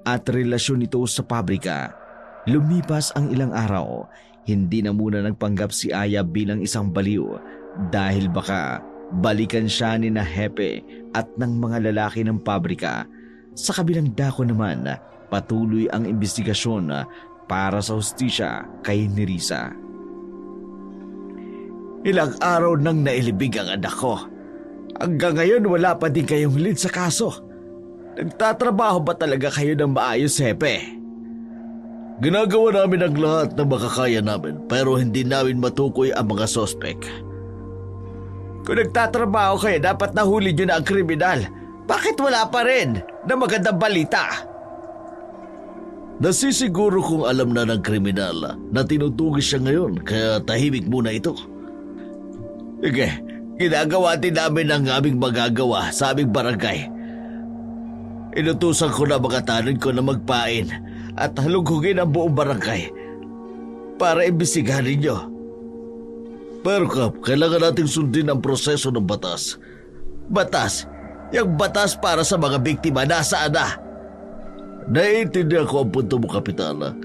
at relasyon nito sa pabrika. Lumipas ang ilang araw, hindi na muna nagpanggap si Aya bilang isang baliw dahil baka balikan siya ni na Hepe at ng mga lalaki ng pabrika. Sa kabilang dako naman, patuloy ang investigasyon para sa hustisya kay Nerissa. Ilang araw nang nailibig ang anak ko. Hanggang ngayon wala pa din kayong lead sa kaso. Nagtatrabaho ba talaga kayo ng maayos, Hepe? Ginagawa namin ang lahat na makakaya namin pero hindi namin matukoy ang mga sospek. Kung nagtatrabaho kayo, dapat nahuli nyo na ang kriminal. Bakit wala pa rin na magandang balita? Nasisiguro kung alam na ng kriminal na tinutugis siya ngayon kaya tahimik muna ito. Sige, ginagawa din namin ang aming magagawa sa aming barangay. Inutusan ko na mga tanod ko na magpain at halugugin ang buong barangay para imbestigahan ninyo. Pero Kap, kailangan nating sundin ang proseso ng batas. Batas? Yung batas para sa mga biktima, nasaan na? Naiintindihan ko ang punto mo, Kapitana.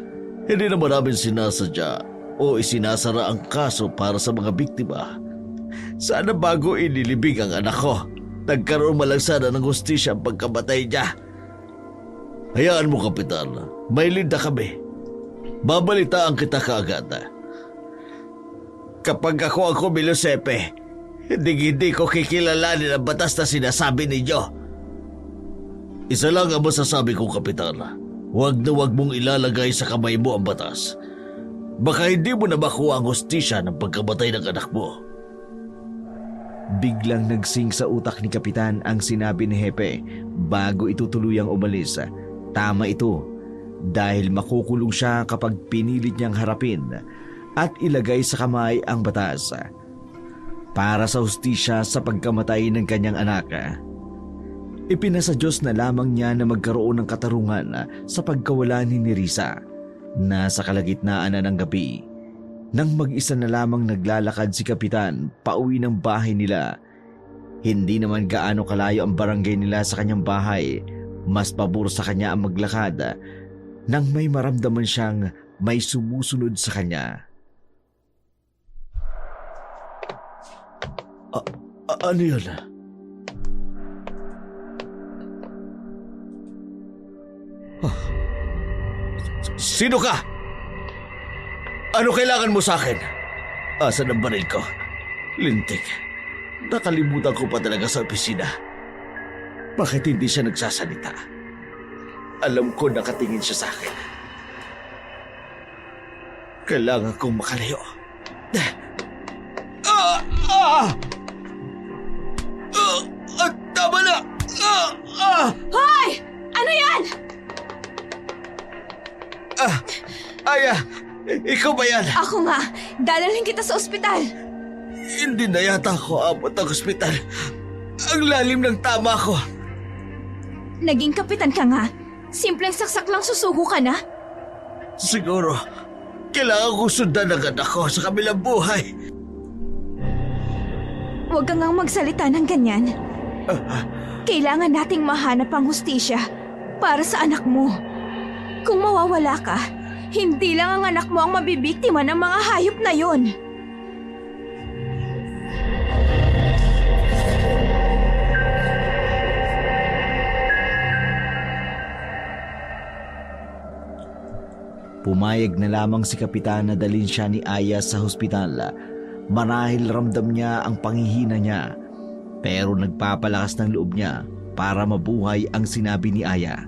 Hindi naman namin sinasadya o isinasara ang kaso para sa mga biktima. Sana bago inilibing ang anak ko, nagkaroon malang sana ng hustisya ang pagkamatay niya. Hayaan mo, Kapitana. May linda kami. Babalitaan kita kaagad. Kapag ako ang kumilosepe, hindi ko kikilalanin ang batas na sinasabi ninyo. Isa lang ang masasabi ko, Kapitana. Huwag na huwag mong ilalagay sa kamay mo ang batas. Baka hindi mo na makuha ang hustisya ng pagkamatay ng anak mo. Biglang nagsing sa utak ni Kapitan ang sinabi ni Hepe bago ito tuluyang umalis. Tama ito dahil makukulong siya kapag pinilit niyang harapin at ilagay sa kamay ang batas para sa hustisya sa pagkamatay ng kanyang anak. Ipinasa Diyos na lamang niya na magkaroon ng katarungan sa pagkawala ni Nerissa. Nasa kalagitnaan na ng gabi, nang mag-isa na lamang naglalakad si Kapitan pauwi ng bahay nila. Hindi naman gaano kalayo ang barangay nila sa kanyang bahay. Mas pabor sa kanya ang maglakad nang may maramdaman siyang may sumusunod sa kanya. Ano yun? Sino ka? Ano kailangan mo sa akin? Asan ang baril ko? Lintik. Nakalimutan ko pa talaga sa opisina. Bakit hindi siya nagsasalita? Alam ko nakatingin siya sa akin. Kailangan kong makalayo. Tama na! Hoy! Ano yan? Aya, ikaw ba yan? Ako nga. Dadalhin kita sa ospital. Hindi na yata ako abot ng ospital. Ang lalim ng tama ko. Naging kapitan ka nga. Simpleng saksak lang susuko ka na. Siguro, kailangan kong sundan agad ako sa kabilang buhay. Huwag kang ngang magsalita ng ganyan. Kailangan nating mahanap ang hustisya para sa anak mo. Kung mawawala ka, hindi lang ang anak mo ang mabibiktima ng mga hayop na yon. Pumayag na lamang si Kapitan na dalhin siya ni Aya sa hospital. Marahil ramdam niya ang panghihina niya, pero nagpapalakas ng loob niya para mabuhay ang sinabi ni Aya.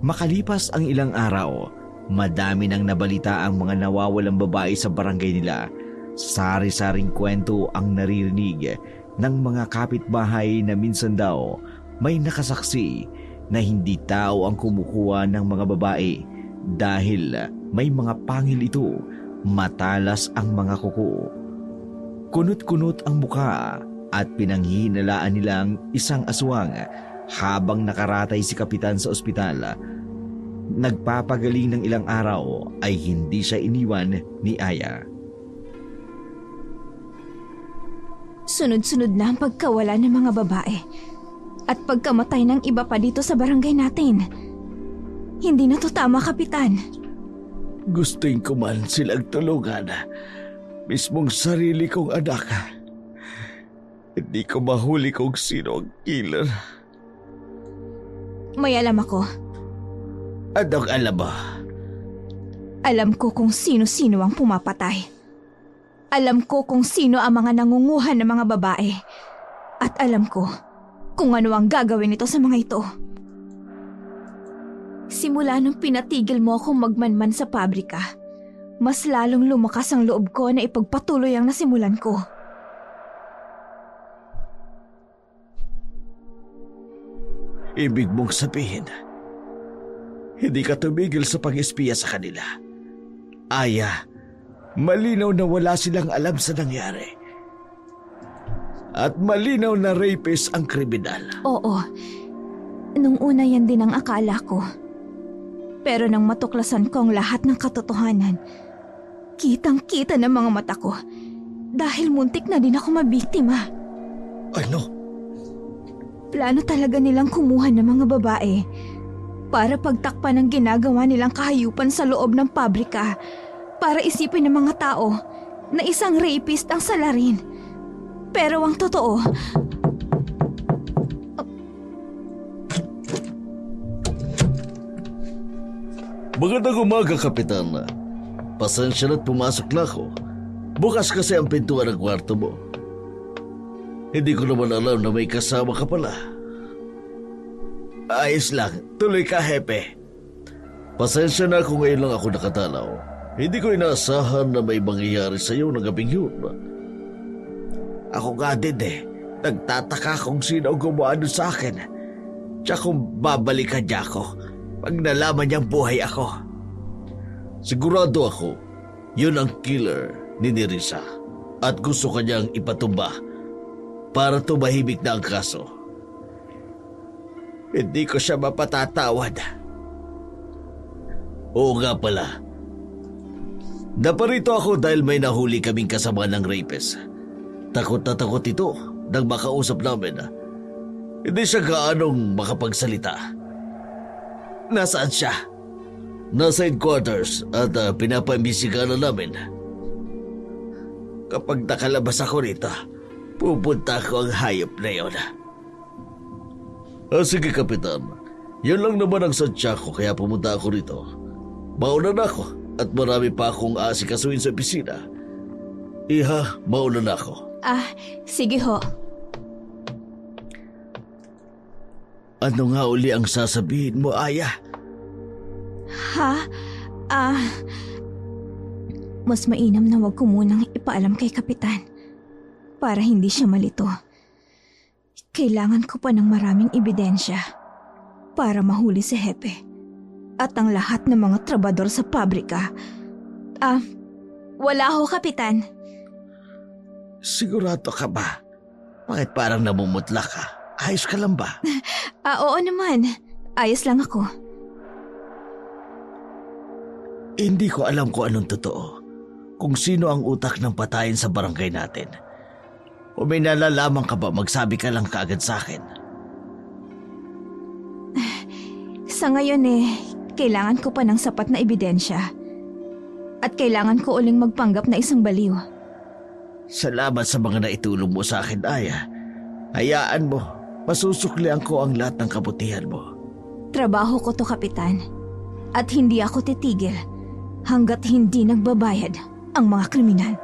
Makalipas ang ilang araw, madami nang nabalita ang mga nawawalang babae sa barangay nila. Sari-saring kwento ang naririnig ng mga kapitbahay na minsan daw may nakasaksi na hindi tao ang kumukuha ng mga babae dahil may mga pangil ito, matalas ang mga kuko. Kunot-kunot ang muka at pinanghihinalaan nilang isang aswang habang nakaratay si Kapitan sa ospital. Nagpapagaling ng ilang araw ay hindi siya iniwan ni Aya. Sunod-sunod na ang pagkawala ng mga babae at pagkamatay ng iba pa dito sa barangay natin. Hindi na to tama, Kapitan. Gustuin ko man silang tulungan. Mismong sarili kong anak. Hindi ko mahuli kung sino ang killer. May alam ako. Anong alam mo? Alam ko kung sino-sino ang pumapatay. Alam ko kung sino ang mga nangunguhan ng mga babae. At alam ko kung ano ang gagawin nito sa mga ito. Simula nung pinatigil mo akong magmanman sa pabrika, mas lalong lumakas ang loob ko na ipagpatuloy ang nasimulan ko. Ibig mong sabihin, hindi ka tumigil sa pag-espiya sa kanila. Aya, malinaw na wala silang alam sa nangyari. At malinaw na rapist ang kriminal. Oo, nung una yan din ang akala ko. Pero nang matuklasan ko ang lahat ng katotohanan, kitang-kita ng mga mata ko dahil muntik na din ako mabiktima. Ano? Plano talaga nilang kumuha ng mga babae para pagtakpan ang ginagawa nilang kahayupan sa loob ng pabrika para isipin ng mga tao na isang rapist ang salarin. Pero ang totoo, Magandang umaga, Kapitan. Pasensya na't pumasok na ako. Bukas kasi ang pintuan ng kwarto mo. Hindi ko naman alam na may kasama ka pala. Ayos lang. Tuloy ka, Hepe. Pasensya na kung ngayon lang ako nakatalaw. Hindi ko inaasahan na may mangyayari sa iyo ng gabing yun. Ako nga din eh. Nagtataka kung sino ang gumawa nun sa akin. Tsaka kung babalikan niya ako pag nalaman niyang buhay ako. Sigurado ako, yun ang killer ni Nerissa. At gusto kanyang ipatumba para tumahimik na ang kaso. Hindi ko siya mapatatawad. Oo nga pala. Naparito ako dahil may nahuli kaming kasama ng rapist. Takot na takot ito nang makausap namin. Hindi siya gaanong makapagsalita. Nasaan siya? Nasa headquarters at pinapaimbisigan na namin. Kapag nakalabas ako rito, pupunta ko ang hayop na yun. Sige, Kapitan. Yun lang naman ang sadya ko kaya pumunta ako rito. Mauna na ako at marami pa akong aasikasuhin sa opisina. Iha, mauna na ako. sige ho. Ano nga uli ang sasabihin mo, Aya? Ha? Mas mainam na wag ko munang ipaalam kay Kapitan para hindi siya malito. Kailangan ko pa ng maraming ebidensya para mahuli si Hepe at ang lahat ng mga trabador sa pabrika. Wala ho, Kapitan. Sigurado ka ba? Bakit parang namumutla ka? Ayos ka lang ba? Oo naman. Ayos lang ako. Hindi ko alam kung anong totoo. Kung sino ang utak ng patayin sa barangay natin. Kung may nalalaman ka ba, magsabi ka lang kaagad sa akin. Sa ngayon kailangan ko pa ng sapat na ebidensya. At kailangan ko uling magpanggap na isang baliw. Salamat sa mga naitulong mo sa akin, Aya. Hayaan mo, masusuklian ko ang lahat ng kabutihan mo. Trabaho ko to, Kapitan. At hindi ako titigil hanggat hindi nagbabayad ang mga kriminal.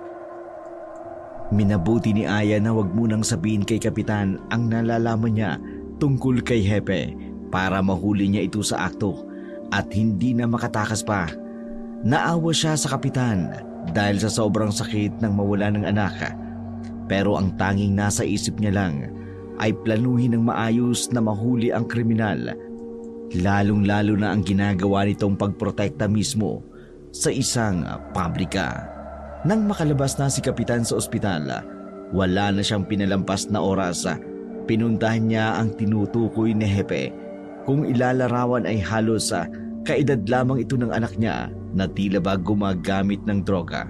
Minabuti ni Aya na wag munang sabihin kay Kapitan ang nalalaman niya tungkol kay Hepe para mahuli niya ito sa akto at hindi na makatakas pa. Naawa siya sa Kapitan dahil sa sobrang sakit ng mawala ng anak. Pero ang tanging nasa isip niya lang ay planuhin ng maayos na mahuli ang kriminal. Lalong-lalo na ang ginagawa nitong pagprotekta mismo sa isang pabrika. Nang makalabas na si Kapitan sa ospital, wala na siyang pinalampas na oras. Pinuntahan niya ang tinutukoy ni Hepe. Kung ilalarawan ay halos kaedad lamang ito ng anak niya na tila ba gumagamit ng droga.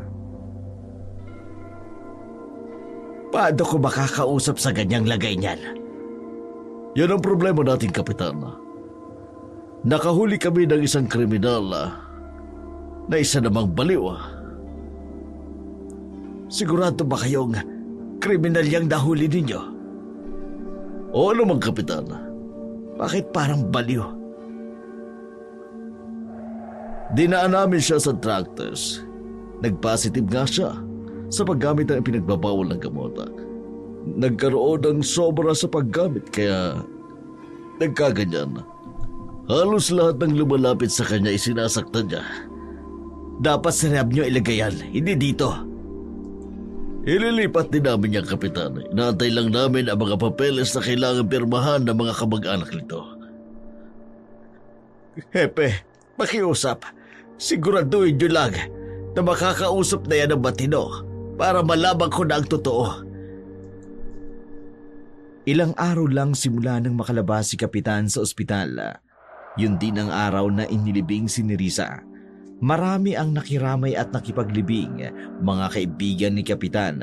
Paano ko makakausap sa ganyang lagay niyan? Yan ang problema natin, Kapitan. Nakahuli kami ng isang kriminal na isa namang baliw. Sigurado ba kayong kriminal yang nahuli ninyo? Oo naman, Kapitan. Bakit parang baliw? Dinaan namin siya sa drug test. Nag-positive nga siya sa paggamit ng pinagbabawal ng gamot. Nagkaroon ng sobra sa paggamit kaya nagkaganyan. Halos lahat ng lumalapit sa kanya isinasaktan niya. Dapat sa rehab niyo ilagay yan, hindi dito. Ililipat din namin yung Kapitan. Inaantay lang namin ang mga papeles na kailangan pirmahan ng mga kamag-anak nito. Hepe, pakiusap. Siguraduhin niyo lang na makakausap na yan ng matino para malaman ko na ang totoo. Ilang araw lang simula nang makalabas si Kapitan sa ospital. Yun din ang araw na inilibing si Nerissa. Marami ang nakiramay at nakipaglibing, mga kaibigan ni Kapitan.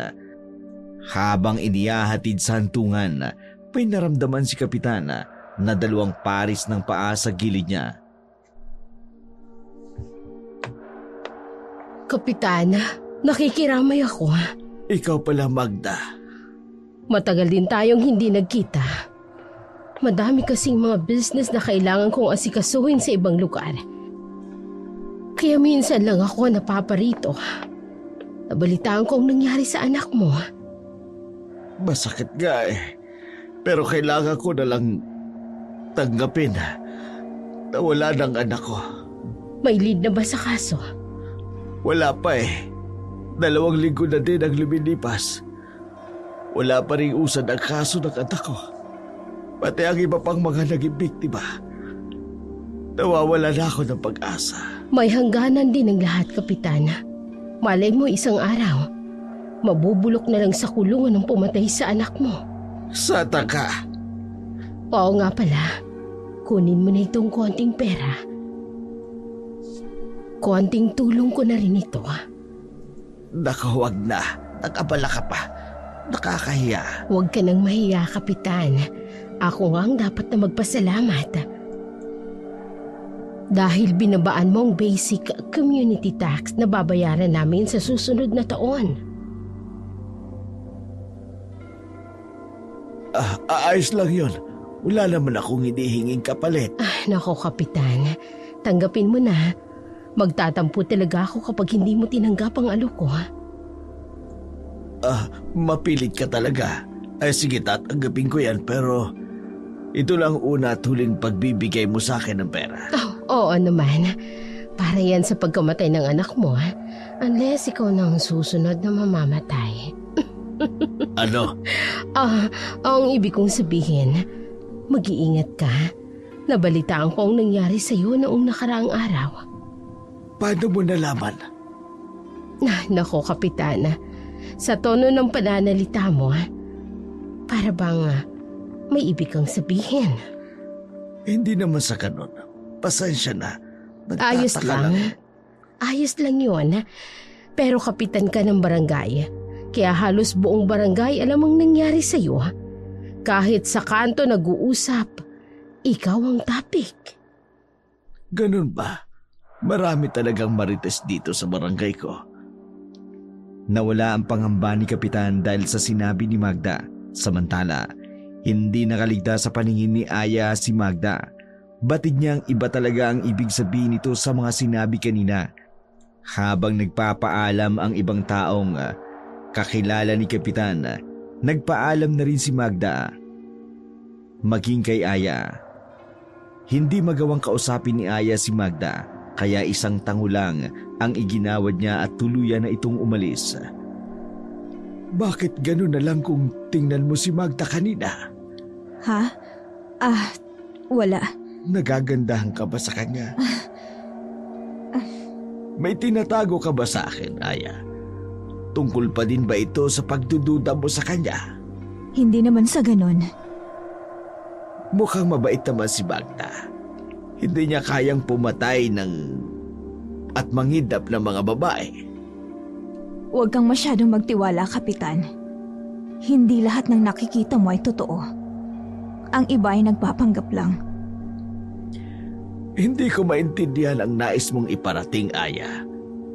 Habang inihahatid sa hantungan, may naramdaman si Kapitan na dalawang paris ng paa sa gilid niya. Kapitan, nakikiramay ako. Ikaw pala, Magda. Matagal din tayong hindi nagkita. Madami kasing mga business na kailangan kong asikasuhin sa ibang lugar. Kaya minsan lang ako napaparito. Nabalitaan ko ang nangyari sa anak mo. Masakit nga pero kailangan ko na lang tanggapin na wala ng anak ko. May lead na ba sa kaso? Wala pa 2 linggo na din ang lumilipas. Wala pa rin usad ang kaso ng anak ko. Pati ang iba pang mga naging biktima. Nawawala na ako ng pag-asa. May hangganan din ang lahat, Kapitan. Malay mo isang araw, mabubulok na lang sa kulungan ng pumatay sa anak mo. Sata ka! Oo nga pala, kunin mo na itong konting pera. Konting tulong ko na rin ito. Naku, wag na. Nag-abala ka pa. Nakakahiya. Huwag ka nang mahiya, Kapitan. Ako nga ang dapat na magpasalamat. Dahil binabaan mo ang basic community tax na babayaran namin sa susunod na taon. Ayos lang yun. Wala naman akong hinihinging kapalit. Nako, Kapitan. Tanggapin mo na. Magtatampo talaga ako kapag hindi mo tinanggap ang alok ko. Mapilit ka talaga. Ay sige, tatanggapin ko yan pero Ito lang una at huling pagbibigay mo sa akin ng pera. Oo naman. Para yan sa pagkamatay ng anak mo, ha? Unless ikaw nang susunod na mamamatay. Ano? Ang ibig kong sabihin, mag-iingat ka. Nabalitaan ko ang nangyari sa'yo noong nakaraang araw. Paano mo nalaman? Nako, Kapitana. Sa tono ng pananalita mo, para bang may ibig kang sabihin. Hindi naman sa ganun. Pasensya na. Ayos Nagtataka lang. Ayos lang yun. Pero kapitan ka ng barangay. Kaya halos buong barangay alam ang nangyari sa'yo. Kahit sa kanto nag-uusap, ikaw ang topic. Ganun ba? Marami talagang marites dito sa barangay ko. Nawala ang pangamba ni Kapitan dahil sa sinabi ni Magda. Samantala, hindi nakaligtas sa paningin ni Aya si Magda. Batid niyang iba talaga ang ibig sabihin nito sa mga sinabi kanina. Habang nagpapaalam ang ibang taong kakilala ni Kapitan, nagpaalam na rin si Magda. Maging kay Aya. Hindi magawang kausapin ni Aya si Magda, kaya isang tango lang ang iginawad niya at tuluyan na itong umalis. Bakit ganun na lang kung tingnan mo si Magda kanina? Ha? Wala. Nagagandahan ka ba sa kanya? May tinatago ka ba sa akin, Aya? Tungkol pa din ba ito sa pagdududa mo sa kanya? Hindi naman sa ganun. Mukhang mabait naman si Magda. Hindi niya kayang pumatay at mangidap ng mga babae. Huwag kang masyadong magtiwala, Kapitan. Hindi lahat ng nakikita mo ay totoo. Ang iba ay nagpapanggap lang. Hindi ko maintindihan ang nais mong iparating, Aya.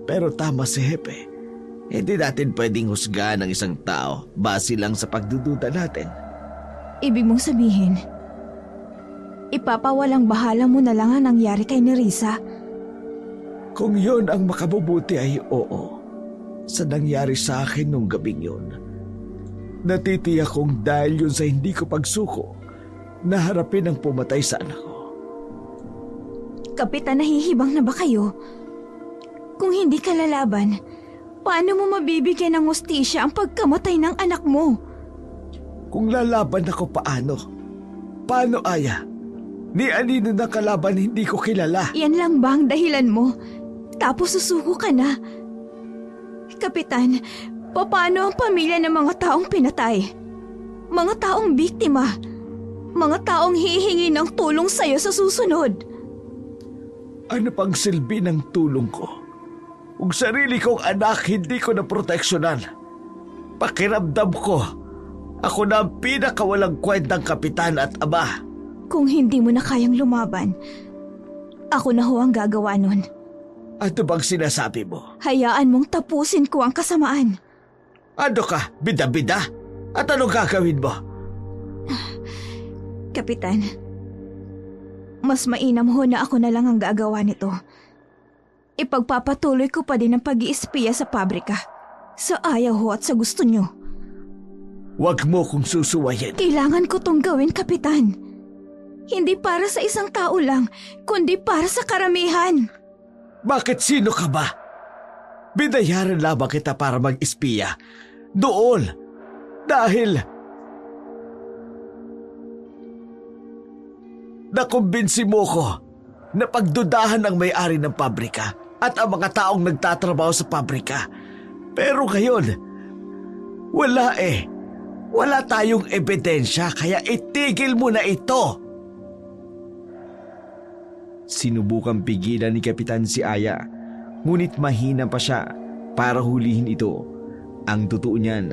Pero tama si Hepe. Hindi natin pwedeng husgahan ng isang tao base lang sa pagdududa natin. Ibig mong sabihin, ipapawalang bahala mo na lang ang nangyari kay Nerissa. Kung yon ang makabubuti ay oo. Sa nangyari sa akin nung gabing yun. Natitiyak kong dahil yun sa hindi ko pagsuko, naharapin ang pumatay sa anak ko. Kapitan, nahihibang na ba kayo? Kung hindi ka lalaban, paano mo mabibigyan ng hustisya ang pagkamatay ng anak mo? Kung lalaban ako paano? Paano, Aya? Ni anino na kalaban hindi ko kilala. Yan lang ba ang dahilan mo? Tapos susuko ka na? Kapitan, paano ang pamilya ng mga taong pinatay? Mga taong biktima? Mga taong hihingi ng tulong sa'yo sa susunod? Ano pang silbi ng tulong ko? Kung sarili kong anak hindi ko naproteksyonan. Pakiramdam ko, ako na ang pinakawalang kwentang kapitan at ama. Kung hindi mo na kayang lumaban, ako na ho ang gagawa nun. Ano bang sinasabi mo? Hayaan mong tapusin ko ang kasamaan. Ano ka? Bida-bida? At anong gagawin mo? Kapitan, mas mainam ho na ako na lang ang gagawa nito. Ipagpapatuloy ko pa din ang pag-iispiya sa pabrika. Sa ayaw ho at sa gusto nyo. Huwag mo kong susuwayin. Kailangan ko tong gawin, Kapitan. Hindi para sa isang tao lang, kundi para sa karamihan. Bakit sino ka ba? Binayaran lamang kita para mag-espiya. Doon. Dahil nakumbinsi mo ko na pagdudahan ang may-ari ng pabrika at ang mga taong nagtatrabaho sa pabrika. Pero ngayon, wala eh. Wala tayong ebidensya kaya itigil mo na ito. Sinubukang pigilan ni Kapitan si Aya, ngunit mahina pa siya para hulihin ito. Ang totoo niyan,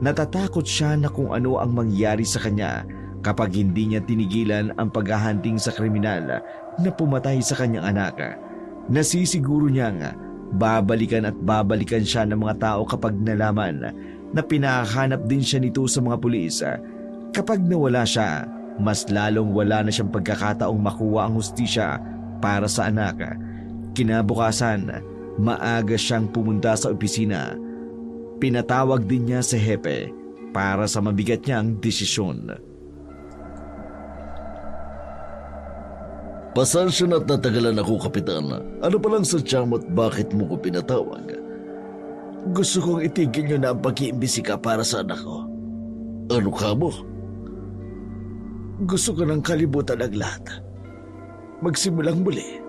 natatakot siya na kung ano ang mangyari sa kanya kapag hindi niya tinigilan ang paghahunting sa kriminal na pumatay sa kanyang anak. Nasisiguro niyang babalikan at babalikan siya ng mga tao kapag nalaman na pinahanap din siya nito sa mga pulis. Kapag nawala siya, mas lalong wala na siyang pagkakataong makuha ang hustisya para sa anak. Kinabukasan, maaga siyang pumunta sa opisina. Pinatawag din niya si Hepe para sa mabigat niyang desisyon. Pasensya na't natagalan ako, Kapitan. Ano pa lang sadya mo't bakit mo ko pinatawag? Gusto kong itigil niyo na ang pag-iimbisika para sa anak ko. Ano ka mo? Gusto ko nang kalibutan ang lahat. Magsimulang muli.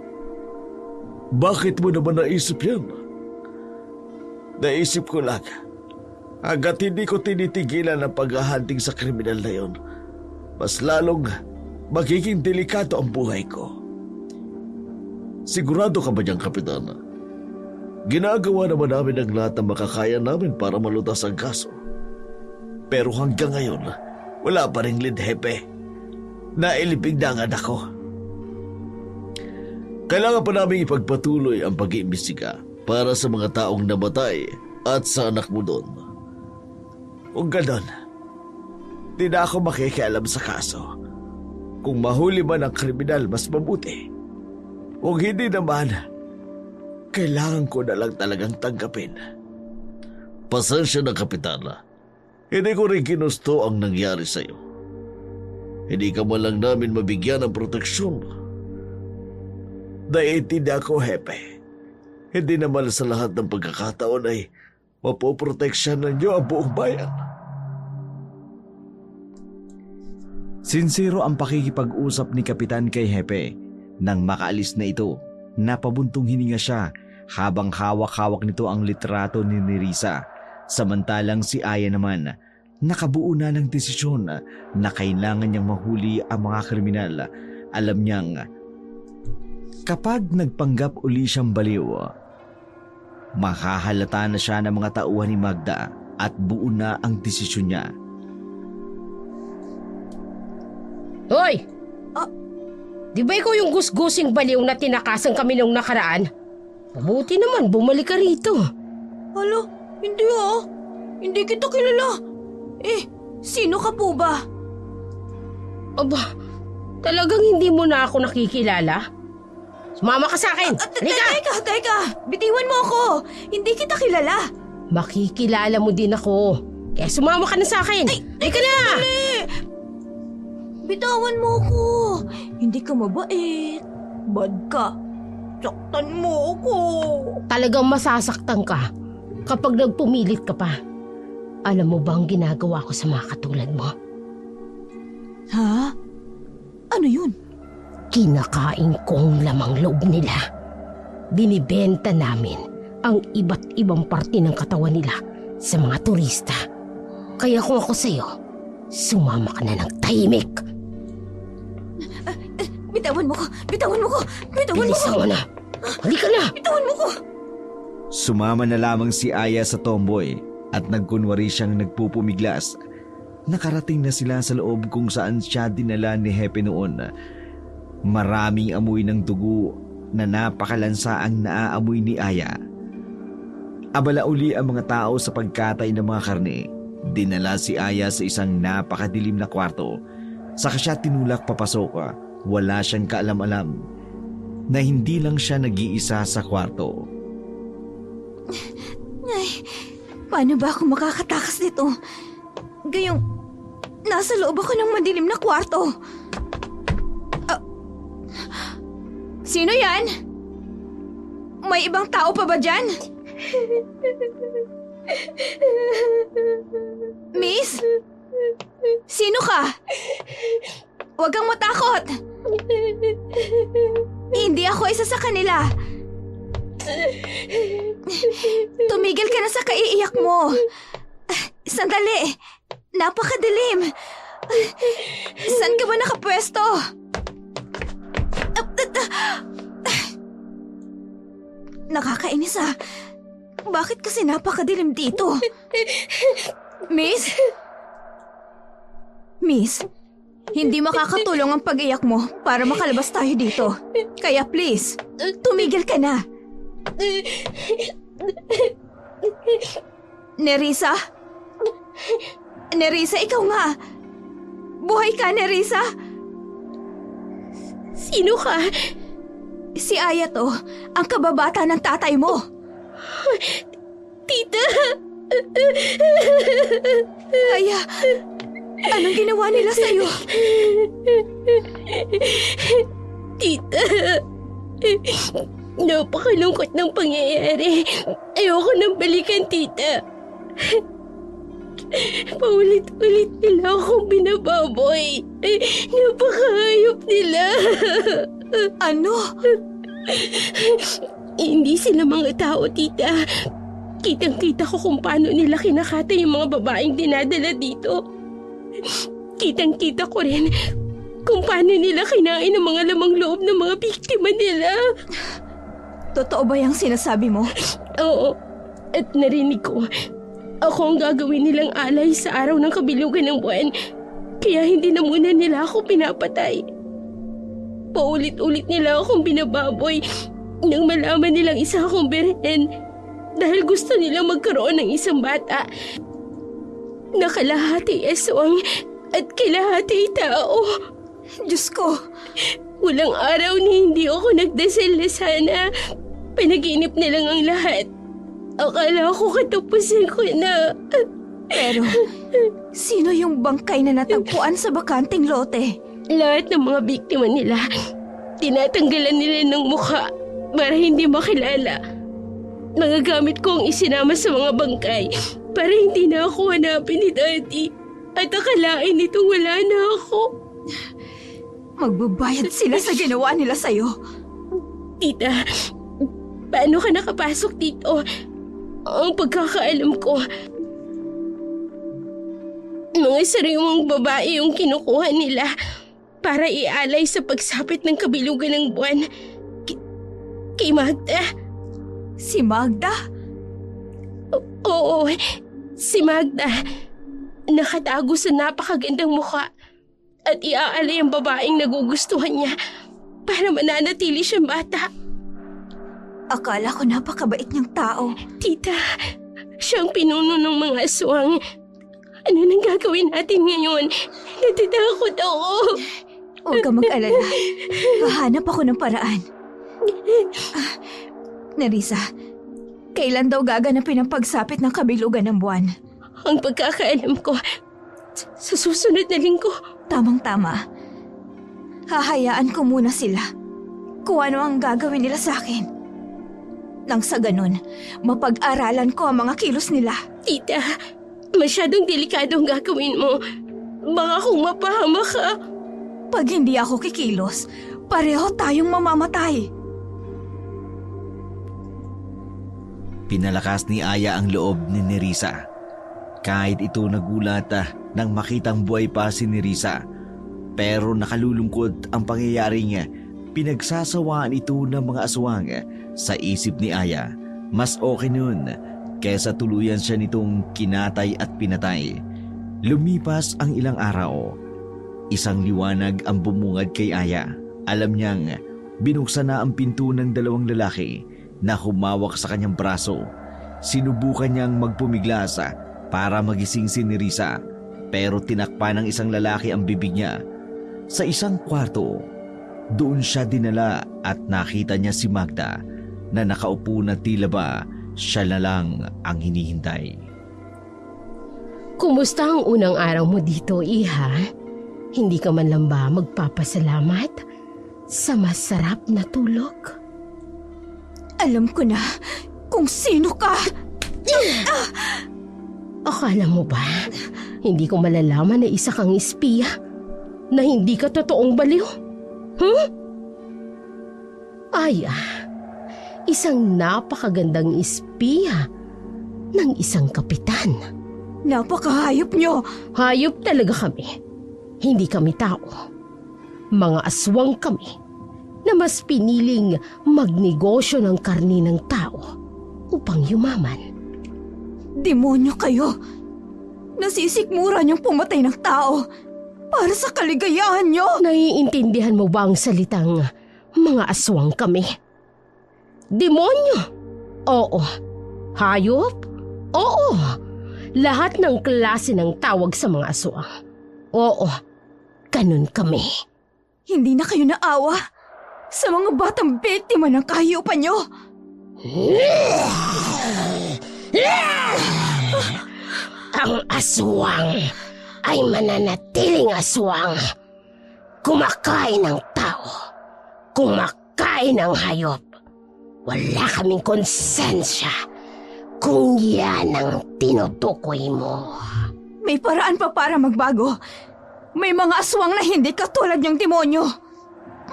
Bakit mo naman naisip yan? Naisip ko lang, hanggat hindi ko tinitigilan ang paghahanting sa kriminal na yon, mas lalong magiging delikado ang buhay ko. Sigurado ka ba dyan, Kapitan? Ginagawa naman namin ang lahat ng makakaya namin para malutas ang kaso. Pero hanggang ngayon, wala pa ring lidhepe. Nailibig na ang anak ko. Kailangan pa namin ipagpatuloy ang pag-iimbestiga para sa mga taong namatay at sa anak mo doon. Kung ganon, di na ako makikialam sa kaso. Kung mahuli man ang kriminal, mas mabuti. Kung hindi naman, kailangan ko na lang talagang tanggapin. Pasensya na, Kapitan. Hindi ko rin ginusto ang nangyari sa'yo. Hindi ka man lang namin mabigyan ng proteksyon. Naiintindihan ko, Hepe. Hindi naman sa lahat ng pagkakataon ay mapoproteksyonan niyo ang buong bayan. Sinsero ang pakikipag-usap ni Kapitan kay Hepe. Nang makaalis na ito, napabuntong hininga siya habang hawak-hawak nito ang litrato ni Nerissa. Samantalang si Aya naman, nakabuo na ng desisyon na kailangan niyang mahuli ang mga kriminal. Alam niyang kapag nagpanggap uli siyang baliw, makahalata na siya ng mga tauhan ni Magda at buo na ang desisyon niya. Hoy! Di ba ikaw yung gusgusing baliw na tinakasan kami nung nakaraan? Mabuti naman, bumalik ka rito. Hala, hindi ah. Hindi kita kilala. Sino ka po ba? Aba, talagang hindi mo na ako nakikilala? Sumama ka sa akin! Halika! Teka! Bitiwan mo ako! Hindi kita kilala! Makikilala mo din ako. Kaya sumama ka na sa akin! Halika na! Bitawan mo ako! Hindi ka mabait. Bad ka. Saktan mo ako. Talagang masasaktan ka kapag nagpumilit ka pa. Alam mo ba ang ginagawa ko sa mga katulad mo? Ha? Ano yun? Kinakain ko ang lamang loob nila. Binibenta namin ang iba't ibang parte ng katawan nila sa mga turista. Kaya kung ako sa'yo, sumama ka na ng tahimik. Bitawan mo ko! Bitawan mo ko! Bitawan mo ko! Bilisan mo na! Halika na! Bitawan mo ko! Sumama na lamang si Aya sa tomboy at nagkunwari siyang nagpupumiglas. Nakarating na sila sa loob kung saan siya dinala ni Hepe noon. Maraming amoy ng dugo na napakalansa ang naaamoy ni Aya. Abala uli ang mga tao sa pagkatay ng mga karne. Dinala si Aya sa isang napakadilim na kwarto. Saka siya tinulak papasok. Wala siyang kaalam-alam na hindi lang siya nag-iisa sa kwarto. Ay, paano ba ako makakatakas nito? Gayong, nasa loob ako ng madilim na kwarto. Sino yan? May ibang tao pa ba dyan? Miss? Sino ka? Huwag kang matakot. Hindi ako isa sa kanila. Tumigil ka na sa kaiiyak mo. Sandali. Napakadilim. Saan ka ba nakapwesto? Nakakainis ah. Bakit kasi napakadilim dito? Miss? Miss, hindi makakatulong ang pag-iyak mo para makalabas tayo dito. Kaya please, tumigil ka na. Nerissa? Nerissa, ikaw nga. Buhay ka, Nerissa? Sino ka? Si Aya to, ang kababata ng tatay mo. Tita! Aya, anong ginawa nila sa'yo? Tita, napakalungkot ng pangyayari. Ayoko nang balikan, tita. Paulit-ulit nila akong binababoy. Napakahayop nila. Ano? Hindi sila mga tao, tita. Kitang-kita ko kung paano nila kinakata yung mga babaeng dinadala dito. Kitang-kita ko rin kung paano nila kinain ang mga lamang loob ng mga biktima nila. Totoo ba yung sinasabi mo? Oo, at narinig ko. Ako ang gagawin nilang alay sa araw ng kabilugan ng buwan. Kaya hindi na muna nila ako pinapatay. Paulit-ulit nila akong binababoy nang malaman nilang isa akong birhen dahil gusto nilang magkaroon ng isang bata na kalahati aswang at kalahati tao. Diyos ko, Walang araw na hindi ako nagdasal na sana panaginip na lang ang lahat. Akala ko katapusan ko na. pero sino yung bangkay na natagpuan sa bakanting lote? Lahat ng mga biktima nila, tinatanggalan nila ng mukha para hindi makilala. Mga gamit ko ang isinama sa mga bangkay para hindi na ako hanapin ni Daddy. At akalain nitong wala na ako. Magbabayad sila sa ginawa nila sa'yo. Tita, paano ka nakapasok dito? Ang pagkakaalam ko, mga sariwang babae yung kinukuha nila para ialay sa pagsapit ng kabilugan ng buwan. Kay Magda? Si Magda? Oo, si Magda. Nakatago sa napakagandang mukha at iaalay ang babaeng nagugustuhan niya para mananatili siyang bata. Akala ko napakabait niyang tao. Tita, siyang pinuno ng mga aswang. Ano nang gagawin natin ngayon? Natatakot ako. Huwag ka mag-alala. Hahanap ako ng paraan. Nerissa, kailan daw gaganapin ang pagsapit ng kabilugan ng buwan? Ang pagkakaalam ko, sa susunod na linggo. Tamang-tama. Hahayaan ko muna sila kung ano ang gagawin nila sa akin. Nang sa ganun, mapag-aralan ko ang mga kilos nila. Tita, masyadong delikado ang gagawin mo. Baka kung mapahama ka. Pag hindi ako kikilos, pareho tayong mamamatay. Pinalakas ni Aya ang loob ni Nerissa. Kahit ito nagulat nang makitang buhay pa si Nerissa. Pero nakalulungkot ang pangyayaring pinagsasawaan ito ng mga aswang. Sa isip ni Aya, mas okay nun kesa tuluyan siya nitong kinatay at pinatay. Lumipas ang ilang araw. Isang liwanag ang bumungad kay Aya. Alam niyang binuksan na ang pinto ng dalawang lalaki na humawak sa kanyang braso. Sinubukan niyang magpumiglas para magising si Nerissa, pero tinakpan ng isang lalaki ang bibig niya. Sa isang kwarto, doon siya dinala at nakita niya si Magda na nakaupo na tila ba siya na lang ang hinihintay. Kumusta ang unang araw mo dito, Iha? Hindi ka man lang ba magpapasalamat sa masarap na tulog? Alam ko na kung sino ka. Akala mo ba hindi ko malalaman na isa kang espiya? Na hindi ka totoong baliw? Aya, isang napakagandang espiya ng isang kapitan. Napakahayop niyo. Hayop talaga kami. Hindi kami tao. Mga aswang kami na mas piniling magnegosyo ng karni ng tao upang yumaman. Demonyo kayo. Nasisikmura niyong pumatay ng tao para sa kaligayahan niyo. Naiintindihan mo ba ang salitang mga aswang kami? Demonyo? Oo. Hayop? Oo. Lahat ng klase ng tawag sa mga aswang. Oo. Ganun kami. Hindi na kayo naawa sa mga batang biktima ng kahiyupan niyo. Ang aswang ay mananatiling aswang. Kumakain ng tao kumakain ng hayop. Wala kaming konsensya kung yan ang tinutukoy mo. May paraan pa para magbago. May mga aswang na hindi katulad yung demonyo.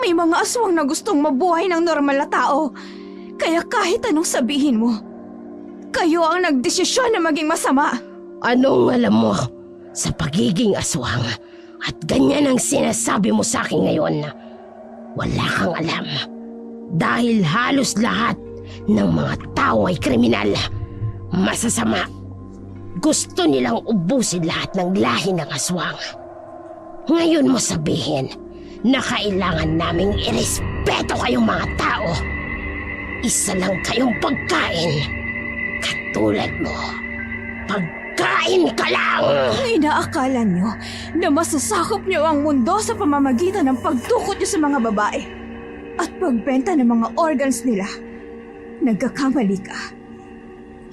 May mga aswang na gustong mabuhay ng normal na tao. Kaya kahit anong sabihin mo, kayo ang nagdesisyon na maging masama. Anong alam mo sa pagiging aswang? At ganyan ang sinasabi mo sa akin ngayon. Wala kang alam. Dahil halos lahat ng mga tao ay kriminal. Masasama. Gusto nilang ubusin lahat ng lahi ng aswang. Ngayon mo sabihin na kailangan naming irespeto kayong mga tao. Isa lang kayong pagkain. Katulad mo. Pagkain ka lang! Inaakala nyo na masasakop nyo ang mundo sa pamamagitan ng pagtukot nyo sa mga babae at pagbenta ng mga organs nila. Nagkakamali ka.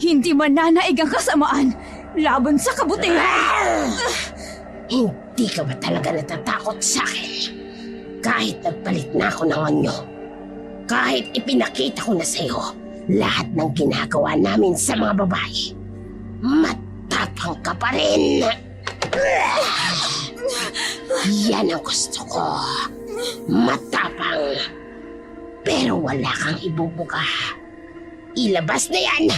Hindi mananaig ang kasamaan laban sa kabutihan. Hindi ka ba talaga natatakot sa akin? Kahit nagpalit na ako ng anyo. Kahit ipinakita ko na sa'yo lahat ng ginagawa namin sa mga babae. Matapang ka pa rin. Yan ang gusto ko. Matapang. Pero wala kang ibubuka. Ilabas na yan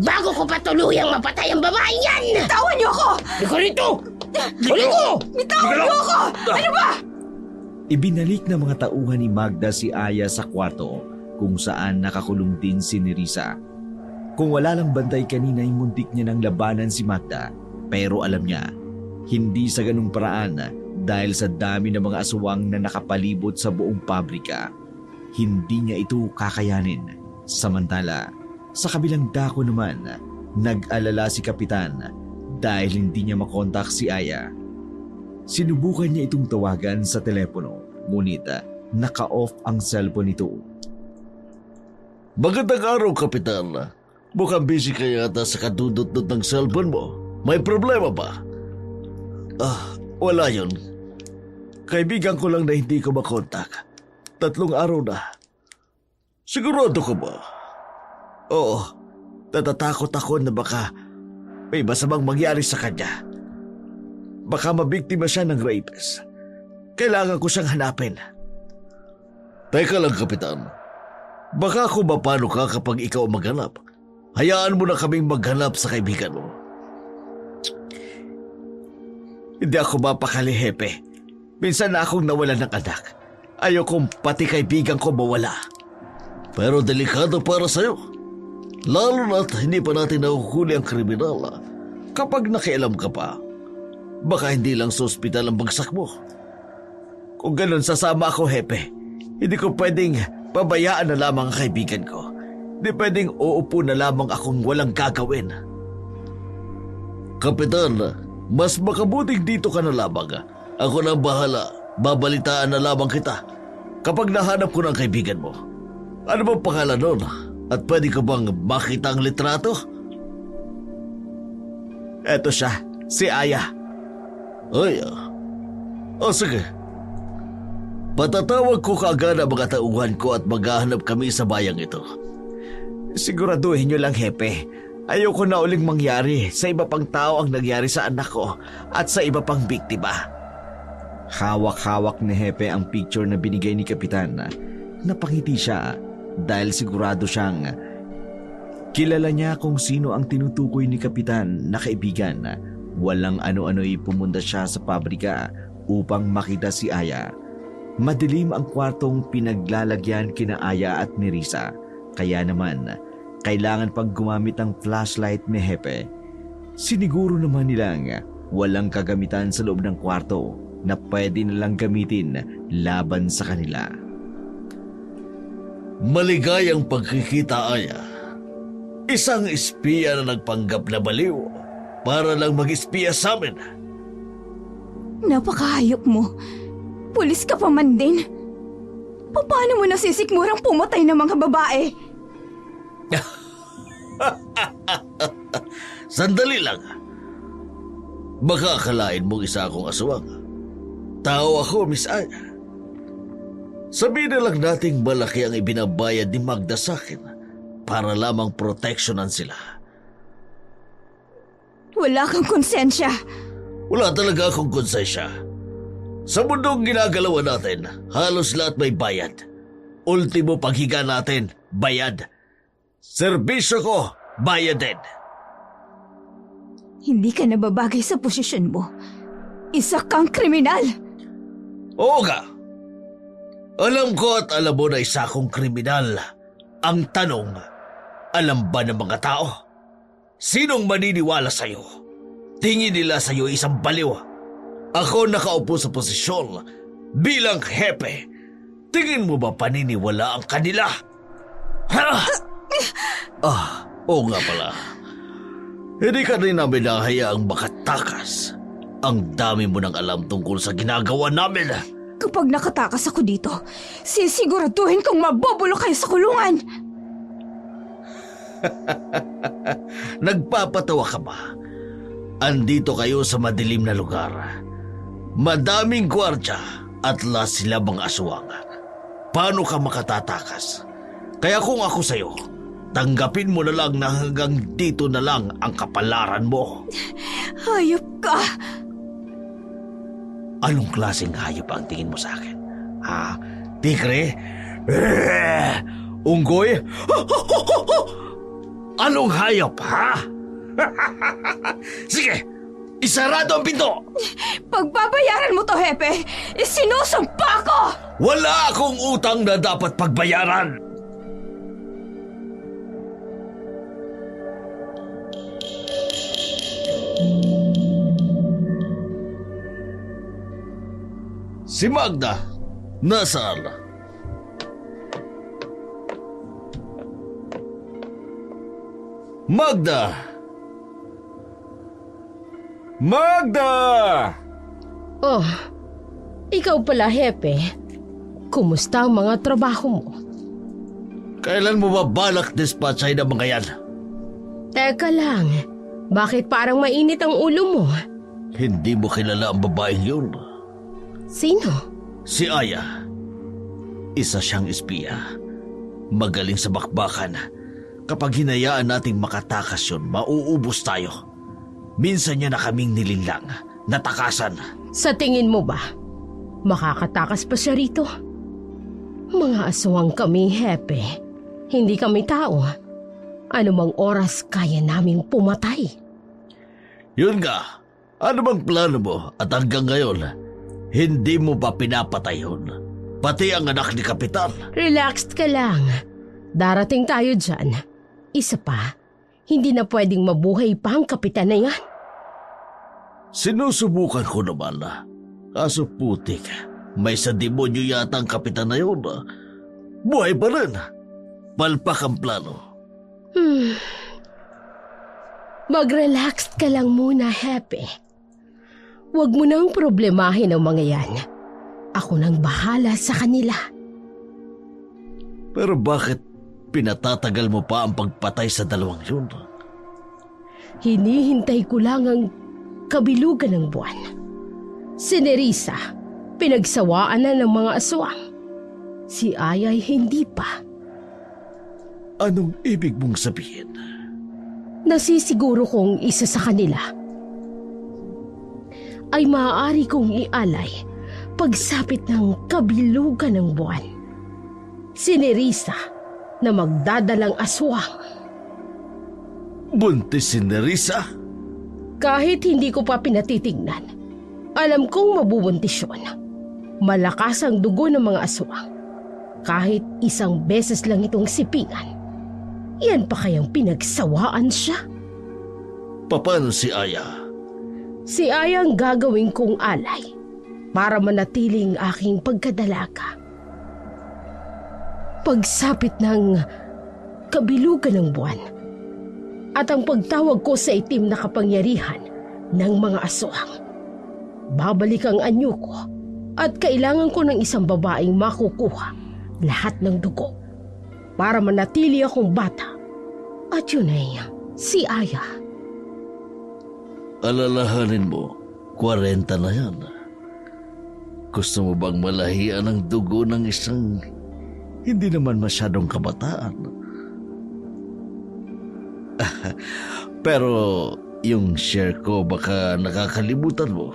bago ko pa tuluyang mapatay ang babae yan! Bitawan niyo ako! Liko rito! Liko! Bitawan niyo ako! Ano ba? Ibinalik ng mga tauhan ni Magda si Aya sa kwarto kung saan nakakulong din si Nerissa. Kung wala lang bantay kanina ay muntik niya ng labanan si Magda, pero alam niya, hindi sa ganung paraan dahil sa dami ng mga aswang na nakapalibot sa buong pabrika. Hindi niya ito kakayanin. Samantala, sa kabilang dako naman, nag-alala si Kapitan dahil hindi niya makontak si Aya. Sinubukan niya itong tawagan sa telepono, ngunit naka-off ang cellphone nito. Magandang araw, Kapitan. Mukhang busy ka yata sa kadudot-dot ng cellphone mo. May problema ba? Wala yun. Kaibigan ko lang na hindi ko makontak. 3 araw na. Sigurado ka ba? Oo, natatakot ako na baka may masamang mangyari sa kanya. Baka mabiktima siya ng rapist. Kailangan ko siyang hanapin. Teka lang, Kapitan. Baka kung mapano ka kapag ikaw maghanap. Hayaan mo na kaming maghanap sa kaibigan mo. Hindi ako mapakali, Hepe. Minsan na akong nawalan ng anak. Ayokong pati kaibigan ko mawala. Pero delikado para sa'yo. Lalo na't hindi pa natin nahuhuli ang kriminal. Kapag nakialam ka pa, baka hindi lang sa ospital ang bagsak mo. Kung ganun, sasama ako, Hepe. Hindi ko pwedeng pabayaan na lamang ang kaibigan ko. Hindi pwedeng uupo na lamang akong walang gagawin. Kapitan, mas makabuting dito ka na lamang. Ako na bahala. Babalitaan na lamang kita kapag nahanap ko ng kaibigan mo. Ano bang pangalan nun? At pwede ko bang makita ang litrato? Eto siya, si Aya. Ay, sige. Patatawag ko kaagad ang mga tauhan ko at maghahanap kami sa bayang ito. Siguraduhin niyo lang, Hepe. Ayoko na uling mangyari sa iba pang tao ang nangyari sa anak ko at sa iba pang biktima. Hawak-hawak ni Hepe ang picture na binigay ni Kapitan. Napangiti siya dahil sigurado siyang kilala niya kung sino ang tinutukoy ni Kapitan na kaibigan. Walang ano-ano'y pumunta siya sa pabrika upang makita si Aya. Madilim ang kwartong pinaglalagyan kina Aya at Nerissa. Kaya naman, kailangan pang gumamit ng flashlight ni Hepe. Siniguro naman nilang walang kagamitan sa loob ng kwarto na pwede nilang gamitin laban sa kanila. Maligayang pagkikita, Aya. Isang espiya na nagpanggap na baliw para lang mag-espiya sa amin. Napakahayop mo. Pulis ka pa man din. Paano mo nasisikmurang pumatay ng mga babae? Sandali lang. Baka akalain mong isa akong aswang. Tao ako, Miss Aya. Sabihin na lang nating malaki ang ibinabayad ni Magda sa akin para lamang proteksyonan sila. Wala kang konsensya. Wala talaga akong konsensya. Sa mundong ginagalawan natin, halos lahat may bayad. Ultimo paghiga natin, bayad. Serbisyo ko, bayad din. Hindi ka nababagay sa posisyon mo. Isa kang kriminal. Oo nga. Alam ko at alam mo na isa akong kriminal. Ang tanong, alam ba ng mga tao? Sinong maniniwala sa'yo? Tingin nila sa'yo isang baliw. Ako nakaupo sa posisyon bilang hepe. Tingin mo ba paniniwala ang kanila? Ha? Oo nga pala. Hindi ka rin namin nahayaang makatakas. Ang dami mo nang alam tungkol sa ginagawa namin. Kapag nakatakas ako dito, sisiguraduhin kong mabobulo kayo sa kulungan. Nagpapatawa ka ba? Andito kayo sa madilim na lugar. Madaming gwardya at sila mga aswang. Paano ka makatatakas? Kaya kung ako sa'yo, tanggapin mo na lang na hanggang dito na lang ang kapalaran mo. Hayop ka! Anong klaseng hayop ang tingin mo sa akin? Ha? Tigre? Unggoy? Anong hayop, ha? Sige, isarado ang pinto! Pagbabayaran mo to, Hepe! Isinusumpa ko! Wala akong utang na dapat pagbayaran! Si Magda, nasaan? Magda! Magda! Oh, ikaw pala, Hepe. Kumusta ang mga trabaho mo? Kailan mo ba balak dispatchay ng mga yan? Teka lang, bakit parang mainit ang ulo mo? Hindi mo kilala ang babaeng yun. Sino? Si Aya. Isa siyang espiya. Magaling sa bakbakan. Kapag hinayaan nating makatakas yun, mauubos tayo. Minsan niya na kaming nilinlang, natakasan. Sa tingin mo ba, makakatakas pa siya rito? Mga aswang kami, Hepe. Hindi kami tao. Anumang oras kaya naming pumatay. Yun nga, ano bang plano mo at hanggang ngayon, hindi mo ba pinapatay yun? Pati ang anak ni Kapitan. Relaxed ka lang. Darating tayo dyan. Isa pa, hindi na pwedeng mabuhay pa ang kapitan na yan. Sinusubukan ko naman. Kaso putik, may sa demonyo yata ang kapitan na yun. Buhay pa rin. Palpak ang plano. Mag-relax ka lang muna, Hepe. Huwag mo nang problemahin ang mga yan. Ako nang bahala sa kanila. Pero bakit pinatatagal mo pa ang pagpatay sa dalawang yun? Hinihintay ko lang ang kabilugan ng buwan. Si Nerissa, pinagsawaan na ng mga aswang. Si Ayay hindi pa. Anong ibig mong sabihin? Nasisiguro kong isa sa kanila ay maaari kong ialay pagsapit ng kabilugan ng buwan. Si Nerissa na magdadalang aswang. Buntis si Nerissa? Kahit hindi ko pa pinatitignan, alam kong mabubuntis yun. Malakas ang dugo ng mga aswang. Kahit isang beses lang itong sipingan, yan pa kayang pinagsawaan siya? Paano si Aya? Si Aya ang gagawin kong alay para manatiling aking pagkadalaga. Pagsapit ng kabilugan ng buwan at ang pagtawag ko sa itim na kapangyarihan ng mga aswang, babalik ang anyo ko at kailangan ko ng isang babaeng makukuha lahat ng dugo para manatili akong bata. At yun ay si Aya. Alalahanin mo, 40 na yan. Gusto mo bang malahian ang dugo ng isang hindi naman masyadong kabataan? Pero yung share ko baka nakakalimutan mo.